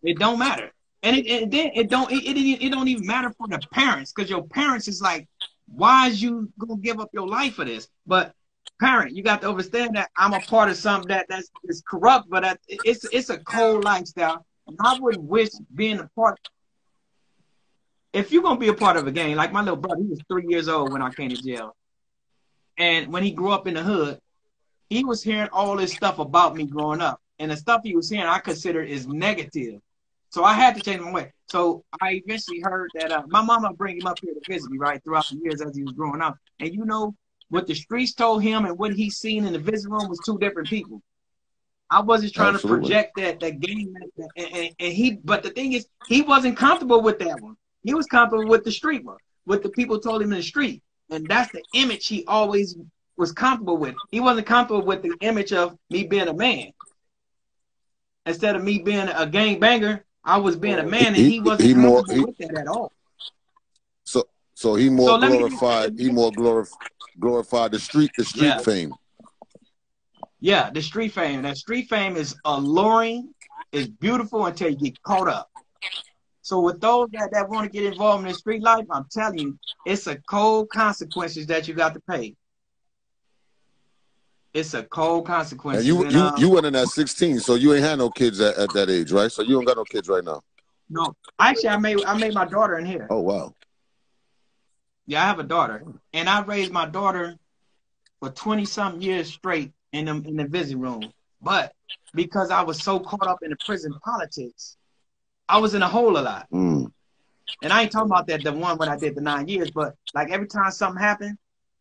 It don't matter. And it don't even matter for the parents, because your parents is like, why is you gonna give up your life for this? But parent, you got to understand that I'm a part of something that's corrupt, but it's a cold lifestyle. And I wouldn't wish being a part. If you're gonna be a part of a gang, like my little brother, he was 3 years old when I came to jail, and when he grew up in the hood, he was hearing all this stuff about me growing up, and the stuff he was hearing I consider is negative. So I had to change my way. So I eventually heard that my mama bring him up here to visit me, right, throughout the years as he was growing up. And you know what the streets told him and what he seen in the visit room was two different people. I wasn't trying to project that game, but the thing is, he wasn't comfortable with that one. He was comfortable with the street one, what the people told him in the street. And that's the image he always was comfortable with. He wasn't comfortable with the image of me being a man. Instead of me being a gang banger, I was being a man, and he wasn't comfortable with that at all. So he more glorified the street fame. Yeah, the street fame. That street fame is alluring, is beautiful until you get caught up. So with those that want to get involved in the street life, I'm telling you, it's a cold consequences that you got to pay. It's a cold consequence. And you went in at 16, so you ain't had no kids at that age, right? So you don't got no kids right now. No, actually, I made my daughter in here. Oh wow. Yeah, I have a daughter, and I raised my daughter for 20-something years straight in the visiting room. But because I was so caught up in the prison politics, I was in a hole a lot. And I ain't talking about the one when I did the 9 years, but like every time something happened,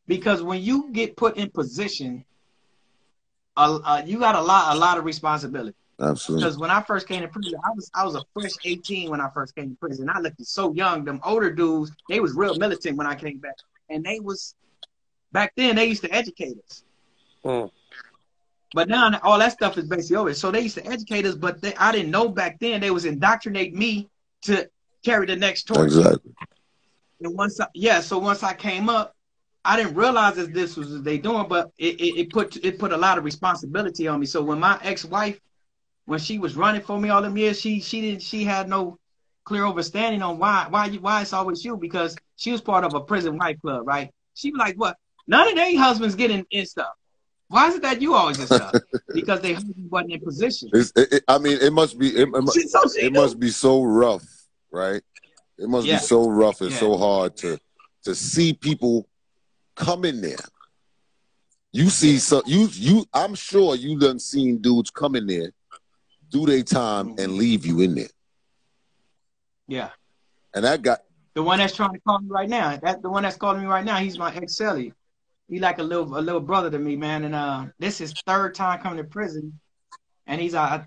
because when you get put in position, you got a lot of responsibility. Absolutely. Because when I first came to prison, I was a fresh 18 when I first came to prison. I looked so young. Them older dudes, they was real militant when I came back, and they was back then they used to educate us. But now all that stuff is basically over. So they used to educate us, but I didn't know back then they was indoctrinating me to carry the next torch. Exactly. And once I came up, I didn't realize that this was what they doing, but it put a lot of responsibility on me. So when my ex-wife, when she was running for me all them years, she had no clear understanding on why it's always you, because she was part of a prison wife club, right? She was like, what? None of their husbands get in stuff. Why is it that you always in stuff? Because their husband wasn't in position. It must be so rough, right? It must be so rough and so hard to see people come in there. You see, I'm sure you done seen dudes come in there, do their time, and leave you in there. Yeah. And that guy, the one that's trying to call me right now. That's the one that's calling me right now. He's my ex-cellie. He like a little brother to me, man. And this is his third time coming to prison, and he's the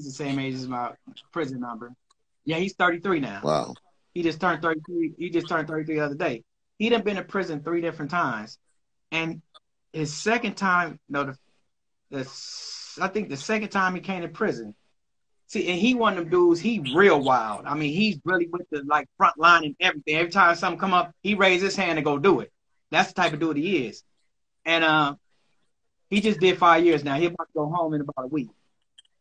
same age as my prison number. Yeah, he's 33 now. wow. He just turned 33. He just turned 33 the other day. He done been to prison 3 different times, and his second time, no, I think the second time he came to prison. See, and he one of them dudes. He real wild. I mean, he's really with the like front line and everything. Every time something come up, he raise his hand and go do it. That's the type of dude he is. And he just did 5 years now. He about to go home in about a week.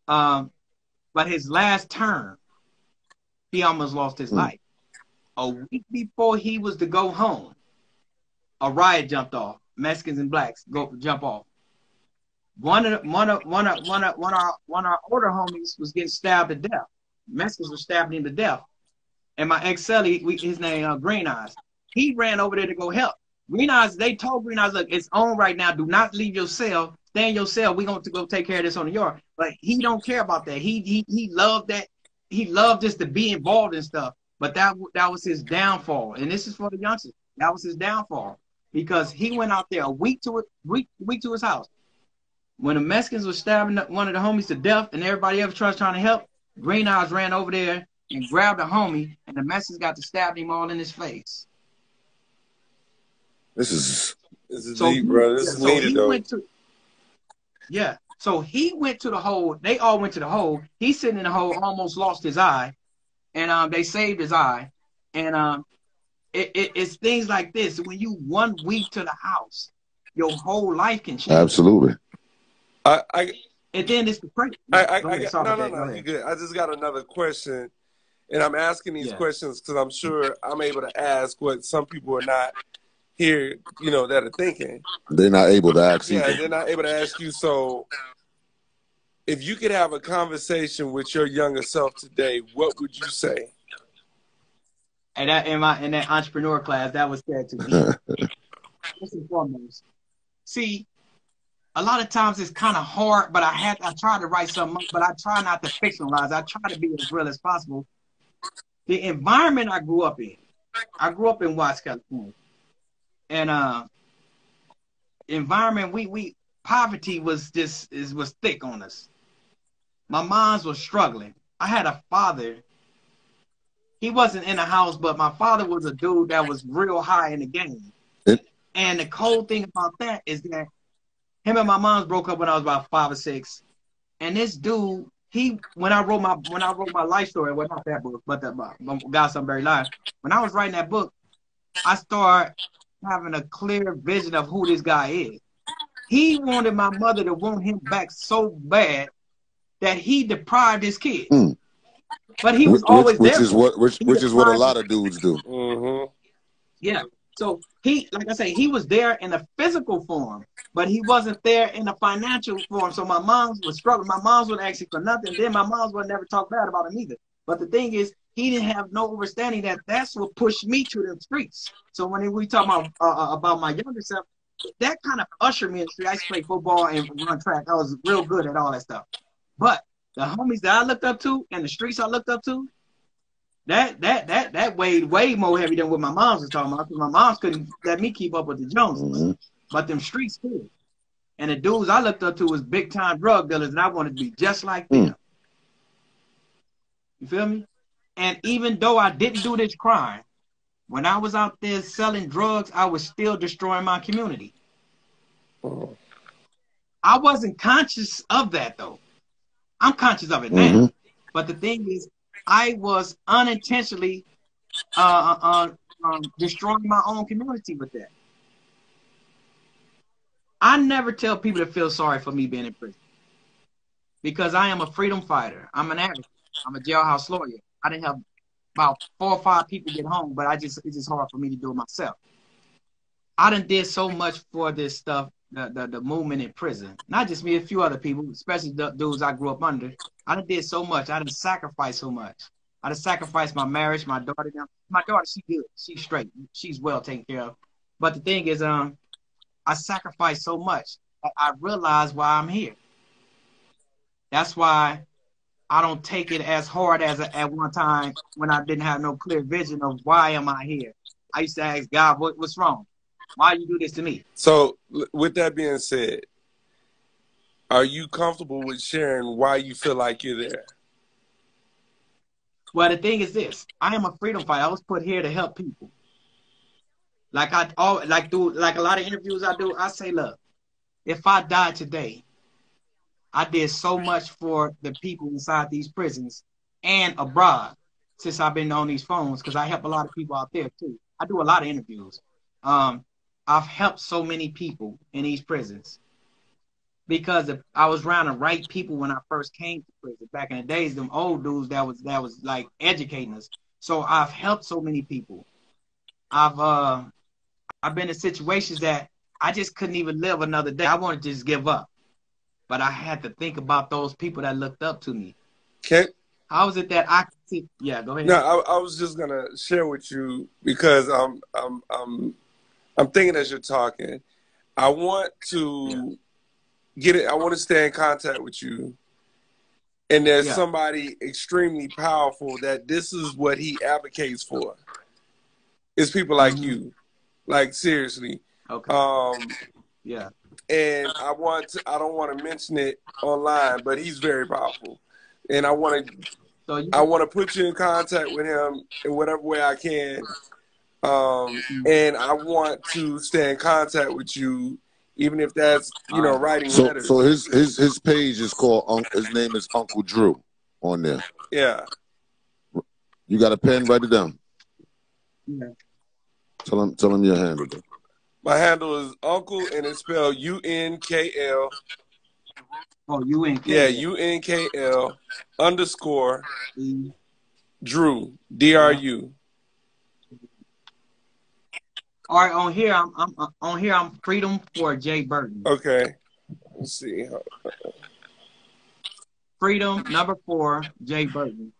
But his last term, he almost lost his life. A week before he was to go home, a riot jumped off. Mexicans and blacks jump off. One of our older homies was getting stabbed to death. Mexicans were stabbing him to death. And my ex-cellie, his name Green Eyes, he ran over there to go help. Green Eyes, they told Green Eyes, look, it's on right now. Do not leave your cell. Stay in your cell. We're going to go take care of this on the yard. But he don't care about that. He loved that. He loved just to be involved in stuff. But that was his downfall. And this is for the youngsters. That was his downfall. Because he went out there a week to his house. When the Mexicans were stabbing one of the homies to death and everybody else trying to help, Green Eyes ran over there and grabbed the homie, and the Mexicans got to stab him all in his face. This is deep, bro. This is needed, though. So he went to the hole. They all went to the hole. He's sitting in the hole, almost lost his eye, and they saved his eye. And it's things like this. When you 1 week to the house, your whole life can change. Absolutely. And then it's the crazy. No, you good. I just got another question, and I'm asking these questions because I'm sure I'm able to ask what some people are not here, that are thinking. They're not able to ask. Yeah, they're not able to ask you. So, if you could have a conversation with your younger self today, what would you say? And that in that entrepreneur class, that was said to me. First and foremost, see. A lot of times it's kind of hard, but I try to write something up, but I try not to fictionalize. I try to be as real as possible. The environment I grew up in Watts, California. And environment, poverty was thick on us. My moms was struggling. I had a father. He wasn't in the house, but my father was a dude that was real high in the game. And the cold thing about that is that him and my mom broke up when I was about 5 or 6, and this dude, when I wrote my life story, well, not that book, but the God Some Buried Life. When I was writing that book, I started having a clear vision of who this guy is. He wanted my mother to want him back so bad that he deprived his kid. But he was always there. Which is what a lot of dudes do. Mm-hmm. Yeah. So like I say, he was there in a physical form, but he wasn't there in a financial form. So my moms was struggling. My moms would ask him for nothing. Then my moms would never talk bad about him either. But the thing is, he didn't have no understanding that that's what pushed me to the streets. So when we talk about my younger self, that kind of ushered me in the street. I used to play football and run track. I was real good at all that stuff. But the homies that I looked up to and the streets I looked up to, that weighed way more heavy than what my moms was talking about, because my moms couldn't let me keep up with the Joneses. But them streets could. And the dudes I looked up to was big time drug dealers, and I wanted to be just like them. You feel me? And even though I didn't do this crime, when I was out there selling drugs, I was still destroying my community. I wasn't conscious of that though. I'm conscious of it now. But the thing is, I was unintentionally destroying my own community with that. I never tell people to feel sorry for me being in prison, because I am a freedom fighter. I'm an advocate. I'm a jailhouse lawyer. I didn't have about 4 or 5 people get home, but it's just hard for me to do it myself. I done did so much for this stuff, the movement in prison. Not just me, a few other people, especially the dudes I grew up under. I done did so much. I done sacrificed so much. I done sacrificed my marriage, my daughter. My daughter, she's good. She's straight. She's well taken care of. But the thing is, I sacrificed so much. I realized why I'm here. That's why I don't take it as hard as at one time when I didn't have no clear vision of why am I here. I used to ask God, what's wrong? Why you do this to me? So with that being said, are you comfortable with sharing why you feel like you're there? Well, the thing is this: I am a freedom fighter. I was put here to help people. Like a lot of interviews I do, I say, look, if I die today, I did so much for the people inside these prisons and abroad since I've been on these phones, because I help a lot of people out there too. I do a lot of interviews. I've helped so many people in these prisons because I was around the right people when I first came to prison. Back in the days, them old dudes that was like educating us. So I've helped so many people. I've been in situations that I just couldn't even live another day. I wanted to just give up. But I had to think about those people that looked up to me. How is it that I could see? Yeah, go ahead. No, I was just gonna share with you because I'm thinking as you're talking. I want to get it. I want to stay in contact with you. And there's somebody extremely powerful that this is what he advocates for. It's people like you. Like, seriously. Okay. Yeah. And I don't want to mention it online, but he's very powerful. And I want to put you in contact with him in whatever way I can. And I want to stay in contact with you, even if that's, writing letters. So his page is called, his name is Uncle Drew on there. Yeah. You got a pen? Write it down. Yeah. Tell him your handle. My handle is Uncle, and it's spelled UNKL. Oh, UNKL. Yeah, UNKL _ Drew, DRU. All right, on here I'm Freedom for Jay Burton. Okay. Let's see. Freedom #4 Jay Burton.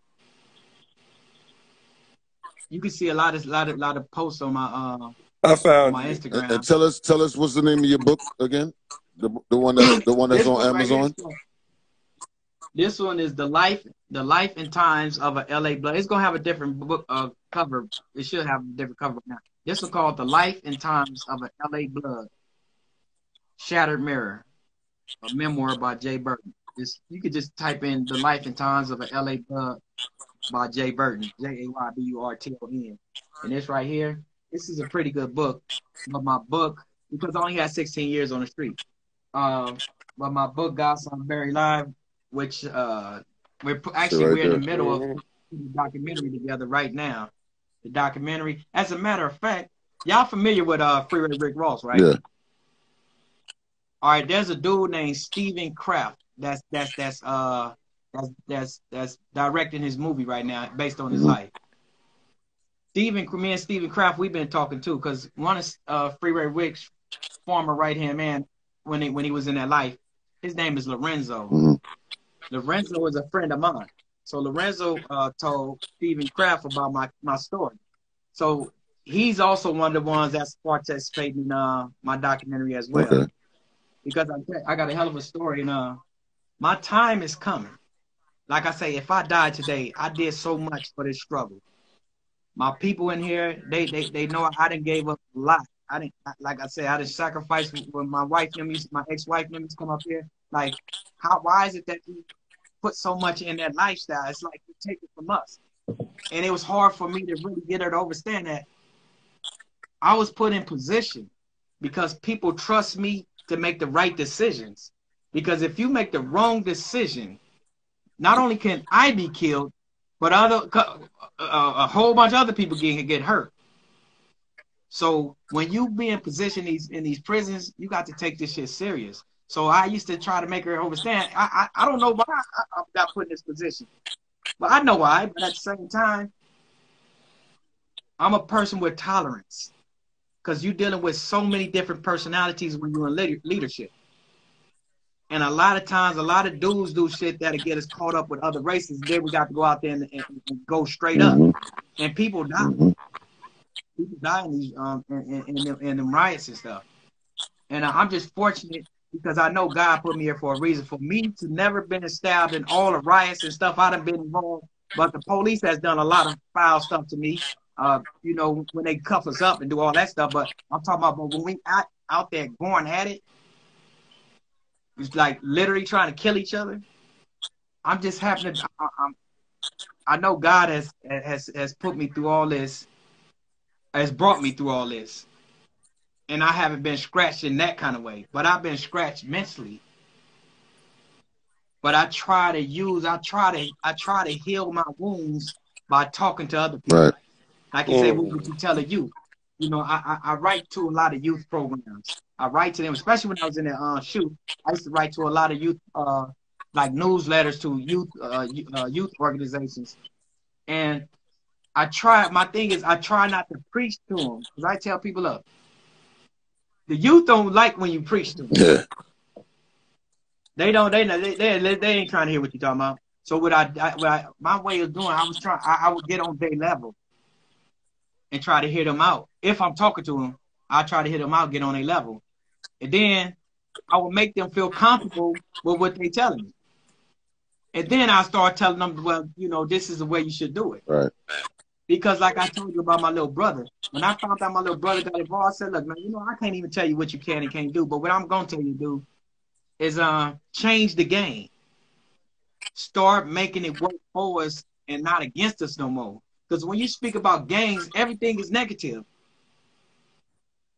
You can see a lot of posts on my I found my Instagram. And tell us what's the name of your book again? The one that's on Amazon. Right, this one is the life and times of a LA Blood. It's gonna have a different book cover. It should have a different cover now. This one called The Life and Times of a LA Blood. Shattered Mirror, a memoir by Jay Burton. You could just type in The Life and Times of a LA Blood by Jay Burton, JayBurton, and this right here. This is a pretty good book, but my book, because I only had 16 years on the street, but my book, Godson Buried Live, which we're in the middle of the documentary together right now. The documentary, as a matter of fact, y'all familiar with Freeway Rick Ross, right? Yeah. All right, there's a dude named Stephen Kraft that's directing his movie right now based on his life. Me and Stephen Kraft, we've been talking too, because one of Freeway Rick's former right-hand man when he was in that life, his name is Lorenzo. Lorenzo is a friend of mine. So Lorenzo told Stephen Kraft about my story. So he's also one of the ones that's participating in my documentary as well. Okay. Because I got a hell of a story, and my time is coming. Like I say, if I died today, I did so much for this struggle. My people in here, they know I didn't gave up a lot. Like I said, I didn't sacrifice when my ex-wife members come up here. Like, why is it that you put so much in that lifestyle? It's like you take it from us. And it was hard for me to really get her to understand that I was put in position because people trust me to make the right decisions. Because if you make the wrong decision, not only can I be killed, but a whole bunch of other people get hurt. So when you be in position in these prisons, you got to take this shit serious. So I used to try to make her understand. I don't know why I got put in this position, but I know why. But at the same time, I'm a person with tolerance, because you're dealing with so many different personalities when you're in leadership. And a lot of times, a lot of dudes do shit that'll get us caught up with other races. Then we got to go out there and go straight up. And people die. People die in these in them riots and stuff. And I'm just fortunate because I know God put me here for a reason. For me to never been stabbed in all the riots and stuff I done been involved, but the police has done a lot of foul stuff to me. You know, when they cuff us up and do all that stuff. But I'm talking about when we out there going at it, it's like literally trying to kill each other. I'm just happening. I know God has put me through all this, has brought me through all this. And I haven't been scratched in that kind of way, but I've been scratched mentally. But I try to heal my wounds by talking to other people. Right. Like you say, what would you tell a youth? You know, I write to a lot of youth programs. I write to them, especially when I was in the shoot. I used to write to a lot of youth, like newsletters to youth organizations. And my thing is, I try not to preach to them. Because I tell people, look, the youth don't like when you preach to them. Yeah. They ain't trying to hear what you're talking about. So my way of doing, I would get on their level and try to hear them out. If I'm talking to them, I try to hear them out, get on their level. And then I will make them feel comfortable with what they're telling me. And then I start telling them, well, you know, this is the way you should do it. Right. Because like I told you about my little brother, when I found out my little brother got involved, I said, look, man, you know, I can't even tell you what you can and can't do. But what I'm going to tell you to do is change the game. Start making it work for us and not against us no more. Because when you speak about gangs, everything is negative.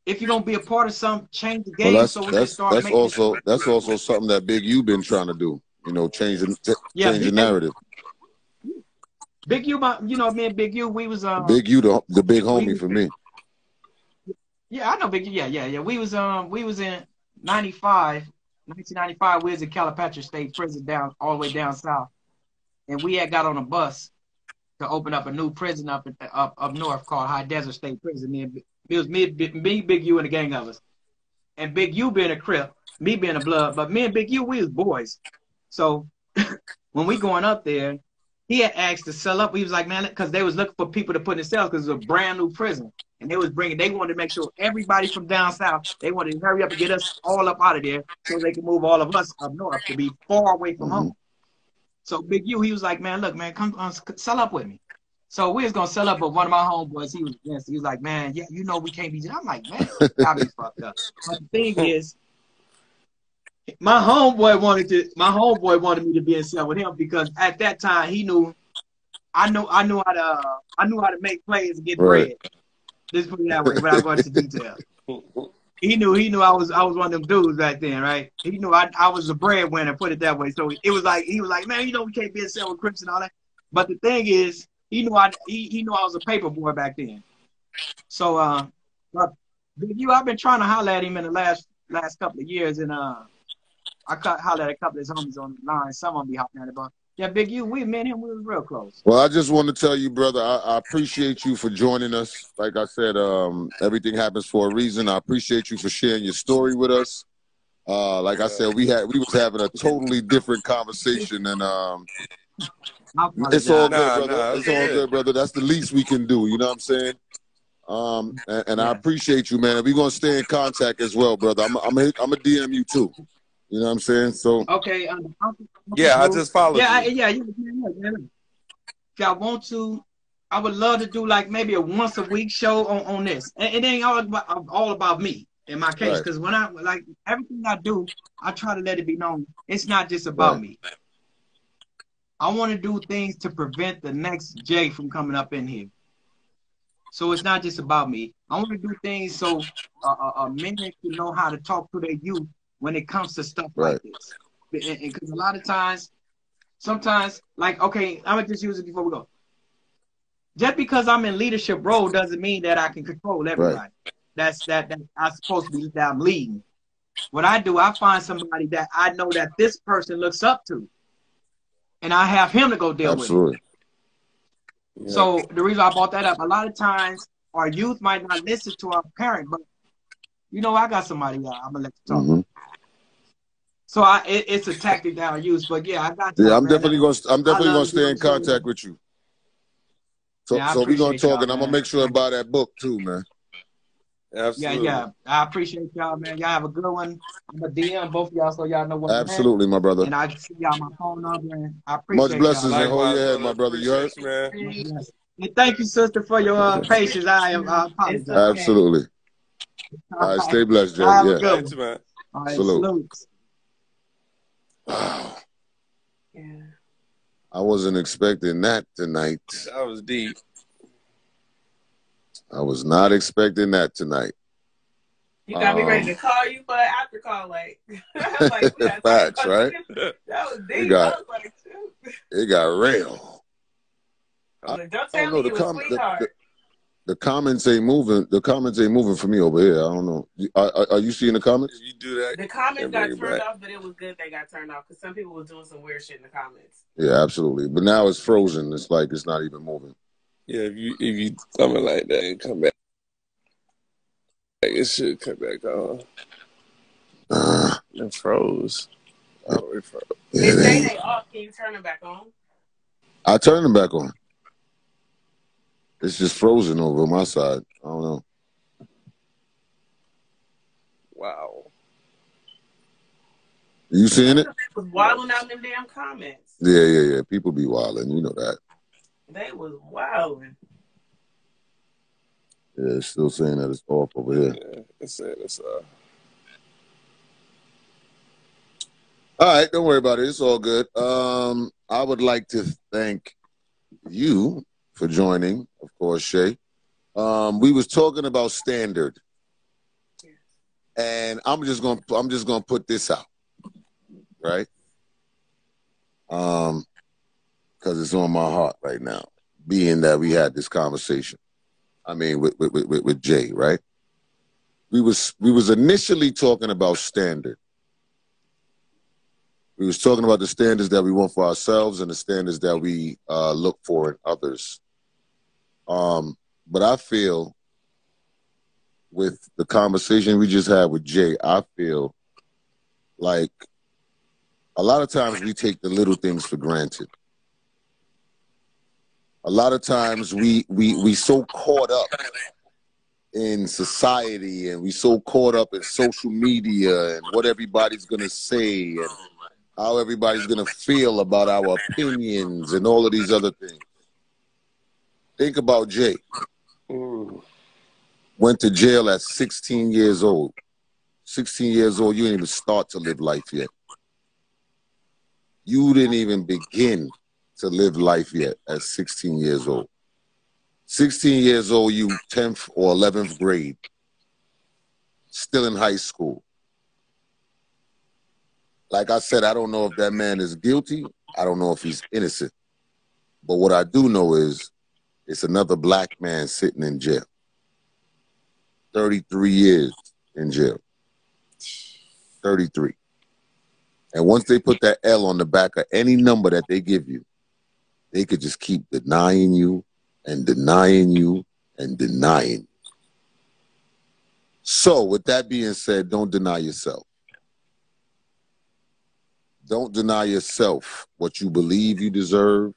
If you're gonna be a part of some, change the game. Well, so we can start that's also something that Big U been trying to do. You know, change the narrative. Big U, you know, me and Big U, we was Big U, the big homie for me. Yeah, I know Big U. Yeah. We was in 1995. We was in Calipatria State Prison all the way down south, and we had got on a bus to open up a new prison up north called High Desert State Prison. It was me, Big U, and a gang of us. And Big U being a Crip, me being a Blood, but me and Big U, we was boys. So when we going up there, he had asked to sell up. He was like, man, because they was looking for people to put in cells because it was a brand new prison. And they wanted to make sure everybody from down south, they wanted to hurry up and get us all up out of there so they could move all of us up north to be far away from home. So Big U, he was like, man, look, man, come sell up with me. So we was going to sell up, but one of my homeboys, he was against it. He was like, man, yeah, you know we can't be. I'm like, man, got me fucked up. But the thing is, my homeboy wanted me to be in cell with him because at that time he knew I knew how to make plays and get bread. Let's put it that way without going into detail. He knew I was one of them dudes back then, right? He knew I was a breadwinner, put it that way. So he was like, man, you know we can't be in cell with Crips and all that. But the thing is, he knew I was a paper boy back then. So but Big U, I've been trying to holler at him in the last couple of years, and I hollered at a couple of his homies on the line. Some of them be hopping at it, but yeah, Big U, me and him, we was real close. Well, I just want to tell you, brother, I appreciate you for joining us. Like I said, everything happens for a reason. I appreciate you for sharing your story with us. Like I said, we was having a totally different conversation, and it's all good, brother. It's all good, brother. That's the least we can do. You know what I'm saying? And I appreciate you, man. We're gonna stay in contact as well, brother. I'm a DM you too. You know what I'm saying? So okay. Yeah, I just followed you. Yeah. If y'all want to, I would love to do like maybe a once a week show on this. And it ain't all about me in my case, because when I like everything I do, I try to let it be known. It's not just about me. I want to do things to prevent the next Jay from coming up in here. So it's not just about me. I want to do things so men can know how to talk to their youth when it comes to stuff like this. Because a lot of times, sometimes, like, okay, I'm going to just use it before we go. Just because I'm in leadership role doesn't mean that I can control everybody. That I'm supposed to be, that I'm leading. What I do, I find somebody that I know that this person looks up to. And I have him to go deal with it. Yeah. So the reason I brought that up, a lot of times our youth might not listen to our parent, but you know, I got somebody I'm gonna let you talk. So it's a tactic that I use, but yeah, I got. Yeah, I'm definitely gonna stay in contact with you. So we're gonna talk, and I'm gonna make sure I buy that book too, man. Absolutely. Yeah. I appreciate y'all, man. Y'all have a good one. I'm going to DM both of y'all so y'all know where I'm at. Absolutely, my brother. And I see y'all my phone number. And I Much appreciate blessings y'all. and hold your head, brother. my brother. You heard? You, man. And thank you, sister, for your patience. I apologize. Okay. Absolutely. All right, stay blessed, Jay. Have a Yeah. good one. Man. All right, Salute. salutes. Wow. Yeah. I wasn't expecting that tonight. That was deep. I was not expecting that tonight. You got me ready to call you for an after call, like, like we got facts, right? That was deep. I was like, shoot. It got real. Like, don't tell me you a sweetheart. The comments ain't moving. The comments ain't moving for me over here. I don't know. Are you seeing the comments? You do that. The comments got turned off, but it was good they got turned off because some people were doing some weird shit in the comments. Yeah, absolutely. But now it's frozen. It's like it's not even moving. Yeah, if you something like that and come back, it should come back on. It froze. It froze. They say they off. Can you turn them back on? I turned them back on. It's just frozen over my side. I don't know. Wow. You seeing it? They was wilding out in them damn comments. Yeah. People be wilding. You know that. They was wilding. Yeah, it's still saying that it's off over here. Yeah, it's All right, don't worry about it. It's all good. I would like to thank you for joining, of course, Shay. We was talking about standard, and I'm just gonna put this out, right? Because it's on my heart right now, being that we had this conversation. I mean, with Jay, right? We was initially talking about standard. We was talking about the standards that we want for ourselves and the standards that we look for in others. But I feel with the conversation we just had with Jay, I feel like a lot of times we take the little things for granted. A lot of times we so caught up in society and we so caught up in social media and what everybody's gonna say and how everybody's gonna feel about our opinions and all of these other things. Think about Jay. Went to jail at 16 years old. 16 years old, you didn't even start to live life yet. You didn't even begin to live life yet at 16 years old. 16 years old, you 10th or 11th grade, still in high school. Like I said, I don't know if that man is guilty. I don't know if he's innocent. But what I do know is it's another black man sitting in jail. 33 years in jail. 33. And once they put that L on the back of any number that they give you, they could just keep denying you and denying you and denying you. So with that being said, don't deny yourself. Don't deny yourself what you believe you deserve,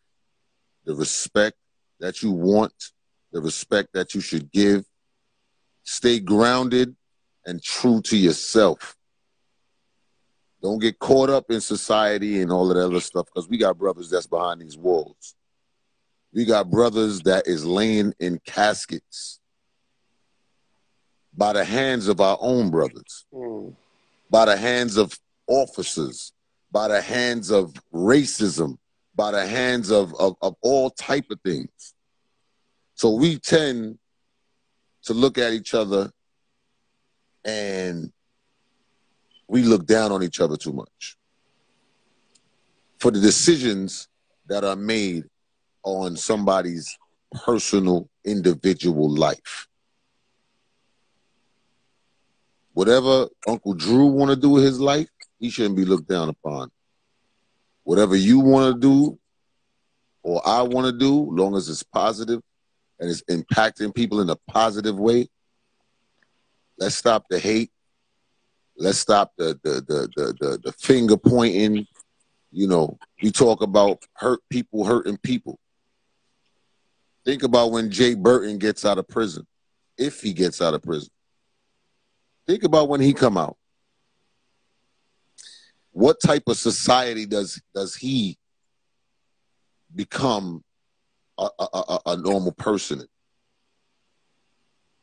the respect that you want, the respect that you should give. Stay grounded and true to yourself. Don't get caught up in society and all of that other stuff because we got brothers that's behind these walls. We got brothers that is laying in caskets by the hands of our own brothers, by the hands of officers, by the hands of racism, by the hands of all type of things. So we tend to look at each other and we look down on each other too much for the decisions that are made on somebody's personal, individual life. Whatever Uncle Drew want to do with his life, he shouldn't be looked down upon. Whatever you want to do or I want to do, long as it's positive and it's impacting people in a positive way, let's stop the hate. Let's stop the finger pointing. You know, we talk about hurt people hurting people. Think about when Jay Burton gets out of prison, if he gets out of prison. Think about when he come out. What type of society does he become a normal person in?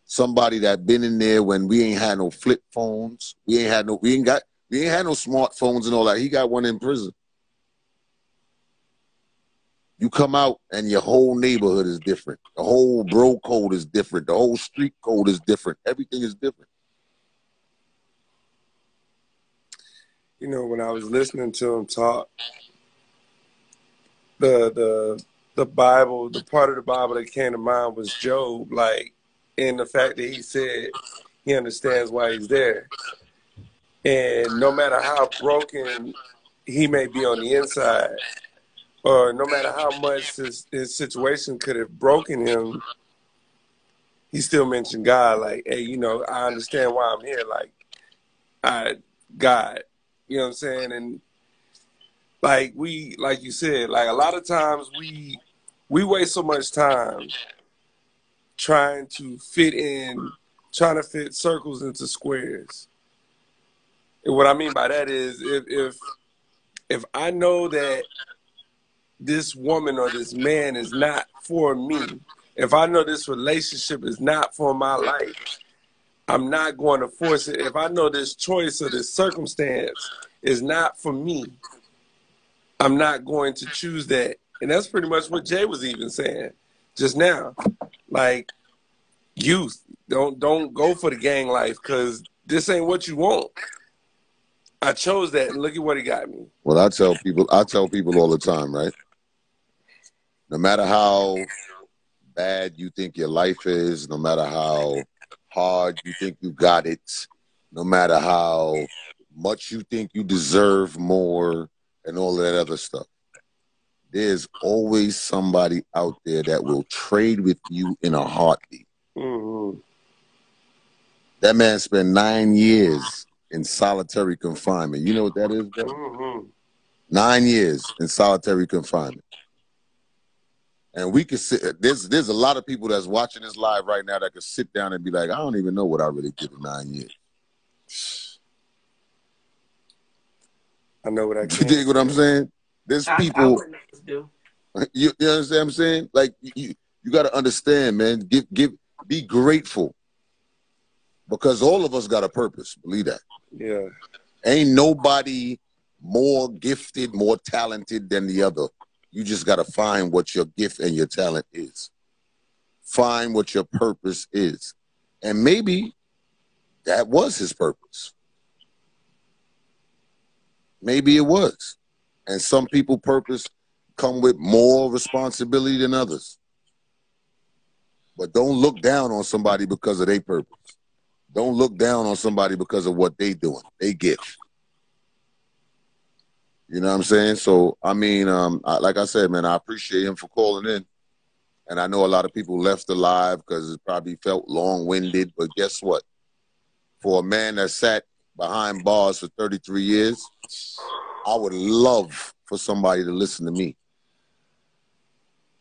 Somebody that been in there when we ain't had no flip phones. We ain't had no smartphones and all that. He got one in prison. You come out and your whole neighborhood is different. The whole bro code is different. The whole street code is different. Everything is different. You know, when I was listening to him talk, the Bible, the part of the Bible that came to mind was Job, like, in the fact that he said he understands why he's there. And no matter how broken he may be on the inside, or no matter how much his situation could have broken him, he still mentioned God, like, hey, you know, I understand why I'm here. Like, God, you know what I'm saying? And like you said, like a lot of times we waste so much time trying to fit circles into squares. And what I mean by that is if I know that this woman or this man is not for me, if I know this relationship is not for my life, I'm not going to force it. If I know this choice or this circumstance is not for me, I'm not going to choose that. And that's pretty much what Jay was even saying just now. Like, youth, don't go for the gang life because this ain't what you want. I chose that, and look at what he got me. Well, I tell people all the time, right? No matter how bad you think your life is, no matter how hard you think you got it, no matter how much you think you deserve more and all that other stuff, there's always somebody out there that will trade with you in a heartbeat. Mm-hmm. That man spent 9 years in solitary confinement. You know what that is, bro? Mm-hmm. 9 years in solitary confinement. And we could sit, there's a lot of people that's watching this live right now that could sit down and be like, I don't even know what I really did in 9 years. I know what I can. You dig what I'm saying? There's people. You understand what I'm saying? Like, you got to understand, man. Be grateful. Because all of us got a purpose. Believe that. Yeah. Ain't nobody more gifted, more talented than the other. You just got to find what your gift and your talent is. Find what your purpose is. And maybe that was his purpose. Maybe it was. And some people's purpose come with more responsibility than others. But don't look down on somebody because of their purpose. Don't look down on somebody because of what they doing, they gift. You know what I'm saying? So, I mean, like I said, man, I appreciate him for calling in. And I know a lot of people left the live because it probably felt long-winded. But guess what? For a man that sat behind bars for 33 years, I would love for somebody to listen to me.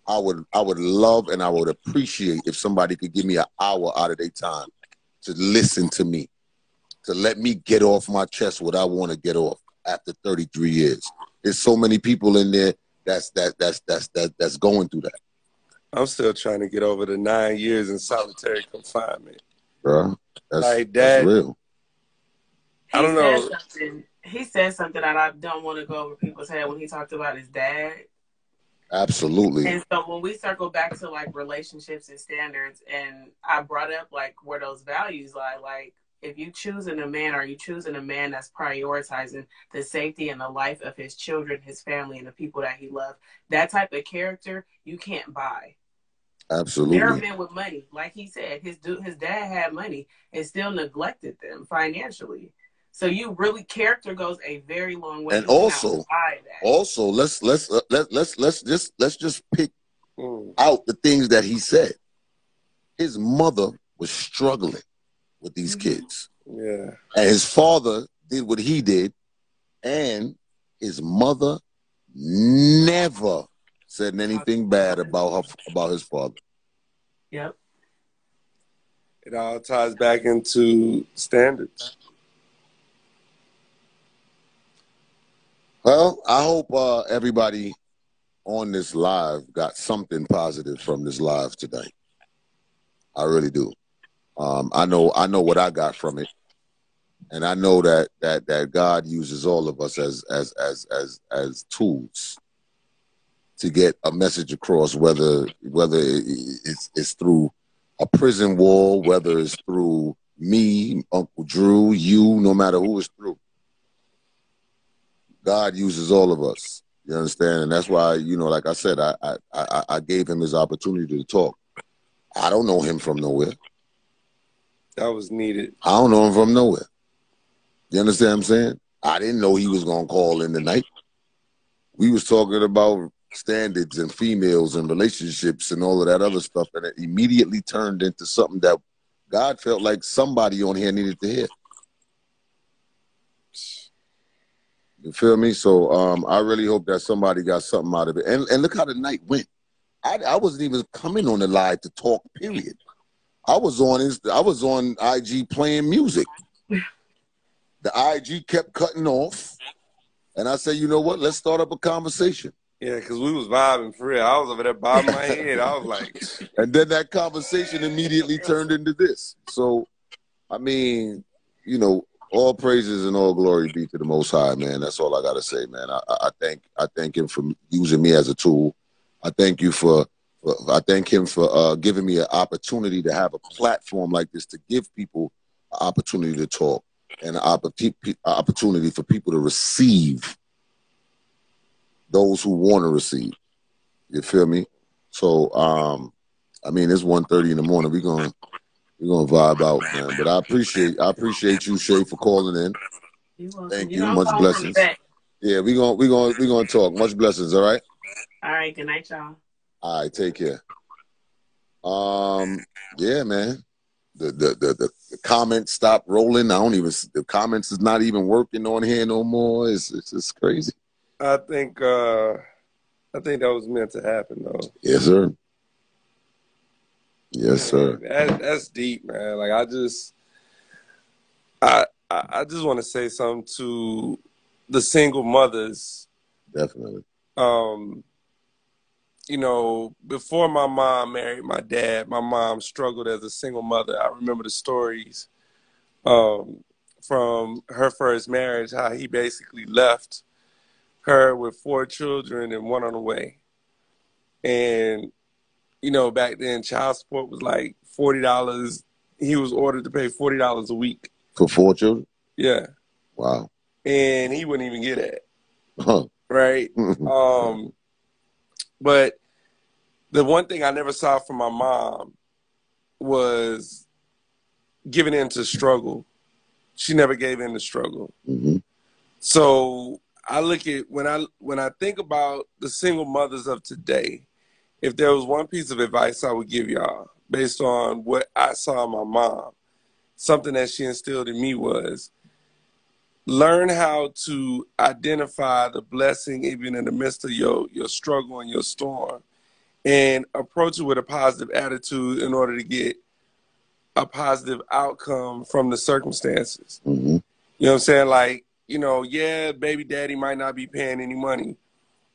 I would love and I would appreciate if somebody could give me an hour out of their time to listen to me, to let me get off my chest what I want to get off after 33 years. There's so many people in there that's going through that. I'm still trying to get over the 9 years in solitary confinement. Bro, that's real. I don't know. He said something that I don't want to go over people's head when he talked about his dad. Absolutely. And so when we circle back to like relationships and standards, and I brought up like where those values lie, like if you choosing a man, are you choosing a man that's prioritizing the safety and the life of his children, his family, and the people that he loves? That type of character you can't buy. Absolutely. There are men with money, like he said, his dad had money and still neglected them financially. So you really, character goes a very long way. And also let's just pick out the things that he said. His mother was struggling with these kids. Yeah. And his father did what he did, and his mother never said anything bad about his father. Yep. It all ties back into standards. Well, I hope everybody on this live got something positive from this live tonight. I really do. I know what I got from it, and I know that God uses all of us as tools to get a message across, whether it's through a prison wall, whether it's through me, Uncle Drew, you, no matter who it's through. God uses all of us. You understand? And that's why, like I said, I gave him his opportunity to talk. I don't know him from nowhere. That was needed. I don't know him from nowhere. You understand what I'm saying? I didn't know he was going to call in tonight. We was talking about standards and females and relationships and all of that other stuff, and it immediately turned into something that God felt like somebody on here needed to hear. You feel me? So I really hope that somebody got something out of it. And look how the night went. I wasn't even coming on the live to talk, period. I was on IG playing music. The IG kept cutting off. And I said, you know what? Let's start up a conversation. Yeah, because we was vibing for real. I was over there bobbing my head. I was like... And then that conversation immediately turned into this. So, I mean, all praises and all glory be to the Most High, man. That's all I got to say, man. I thank him for using me as a tool. I thank him for giving me an opportunity to have a platform like this to give people an opportunity to talk and an opportunity for people to receive those who want to receive. You feel me? So, I mean, it's 1:30 in the morning. We're gonna vibe out, man. But I appreciate you, Shay, for calling in. Thank you. Much blessings. Yeah, we're gonna talk. Much blessings. All right. All right. Good night, y'all. All right, take care. Yeah, man. The comments stopped rolling. The comments is not even working on here no more. It's just crazy. I think that was meant to happen, though. Yes, sir. Yes, sir. That's deep, man. Like I just want to say something to the single mothers. Definitely. Before my mom married my dad, my mom struggled as a single mother. I remember the stories from her first marriage, how he basically left her with 4 children and 1 on the way. And, back then child support was like $40. He was ordered to pay $40 a week. For 4 children? Yeah. Wow. And he wouldn't even get it. Huh. Right? But the one thing I never saw from my mom was giving in to struggle. She never gave in to struggle. Mm-hmm. So I look at when I think about the single mothers of today, if there was one piece of advice I would give y'all based on what I saw in my mom, something that she instilled in me was learn how to identify the blessing even in the midst of your struggle and your storm, and approach it with a positive attitude in order to get a positive outcome from the circumstances. Mm-hmm. You know what I'm saying? Like, yeah, baby daddy might not be paying any money.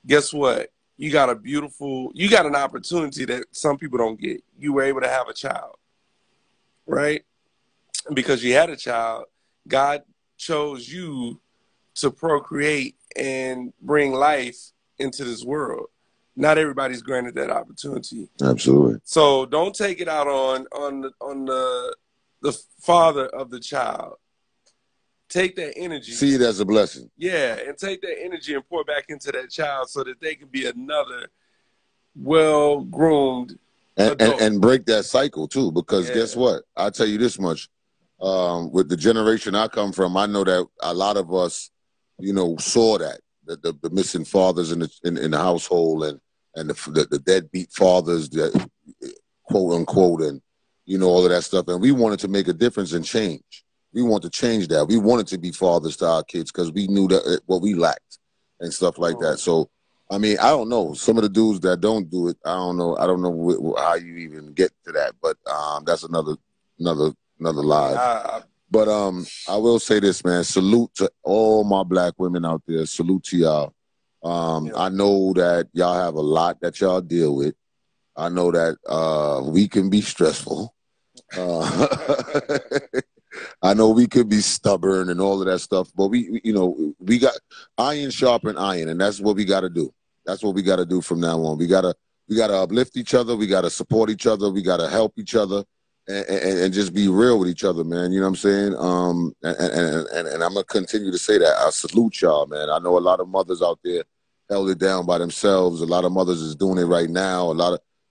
Guess what? You got an opportunity that some people don't get. You were able to have a child, right? Because you had a child, God chose you to procreate and bring life into this world. Not everybody's granted that opportunity. Absolutely. So don't take it out on the father of the child. Take that energy. See it as a blessing. Yeah, and take that energy and pour back into that child so that they can be another well-groomed adult. And break that cycle too, because guess what? I'll tell you this much. With the generation I come from, I know that a lot of us, saw that the missing fathers in the household and the deadbeat fathers, that quote unquote, and all of that stuff, and we wanted to make a difference and change. We want to change that. We wanted to be fathers to our kids because we knew that what we lacked and stuff like that. So, I mean, I don't know. Some of the dudes that don't do it, I don't know. I don't know how you even get to that, but that's another another live. But I will say this, man. Salute to all my black women out there. Salute to y'all. I know that y'all have a lot that y'all deal with. I know that we can be stressful. I know we could be stubborn and all of that stuff, but we got iron sharpen iron, and that's what we got to do. That's what we got to do from now on. We gotta uplift each other. We gotta support each other. We gotta help each other, and just be real with each other, man. You know what I'm saying? And I'm gonna continue to say that. I salute y'all, man. I know a lot of mothers out there held it down by themselves. A lot of mothers is doing it right now.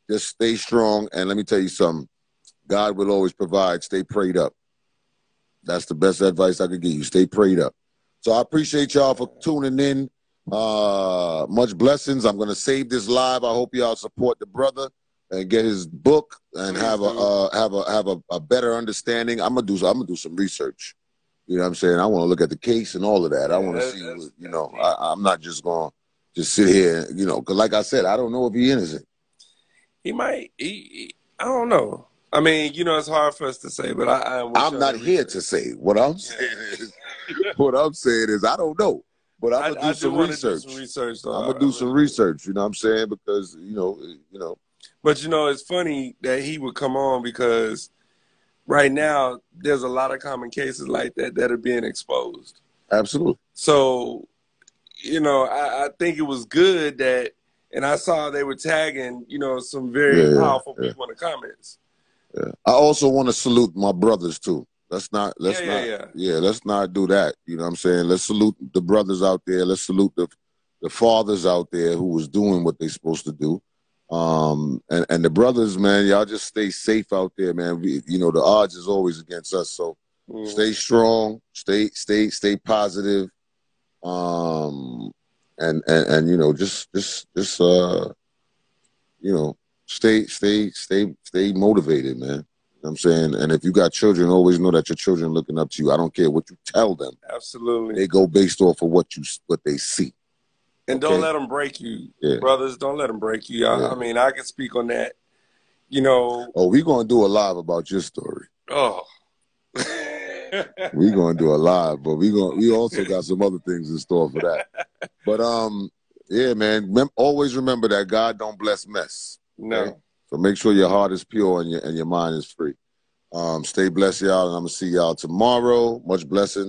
Just stay strong, and let me tell you something. God will always provide. Stay prayed up. That's the best advice I could give you. Stay prayed up. So I appreciate y'all for tuning in. Much blessings. I'm gonna save this live. I hope y'all support the brother and get his book and have a better understanding. I'm gonna do some research. You know what I'm saying? I want to look at the case and all of that. I want to see. I'm not just gonna just sit here. Because like I said, I don't know if he's innocent. He might. I don't know. I mean, it's hard for us to say, but I'm not here to say. What I'm saying is, I don't know. But I'm gonna do some research. I'm gonna do some research. You know what I'm saying? Because But it's funny that he would come on because right now there's a lot of common cases like that are being exposed. Absolutely. So, I think it was good that, and I saw they were tagging, some very powerful people in the comments. Yeah. I also want to salute my brothers too. Let's not do that. You know what I'm saying? Let's salute the brothers out there. Let's salute the fathers out there who was doing what they supposed to do. And the brothers, man, y'all just stay safe out there, man. The odds is always against us. So stay strong, stay positive. Stay motivated, man. You know what I'm saying? And if you got children, always know that your children are looking up to you. I don't care what you tell them. Absolutely. They go based off of what they see. And don't let them break you, brothers. Don't let them break you. I mean, I can speak on that. Oh, we're going to do a live about your story. Oh. We're going to do a live, but we also got some other things in store for that. But, yeah, man, always remember that God don't bless mess. No. Okay? So make sure your heart is pure and your mind is free. Stay blessed, y'all, and I'm going to see y'all tomorrow. Much blessing.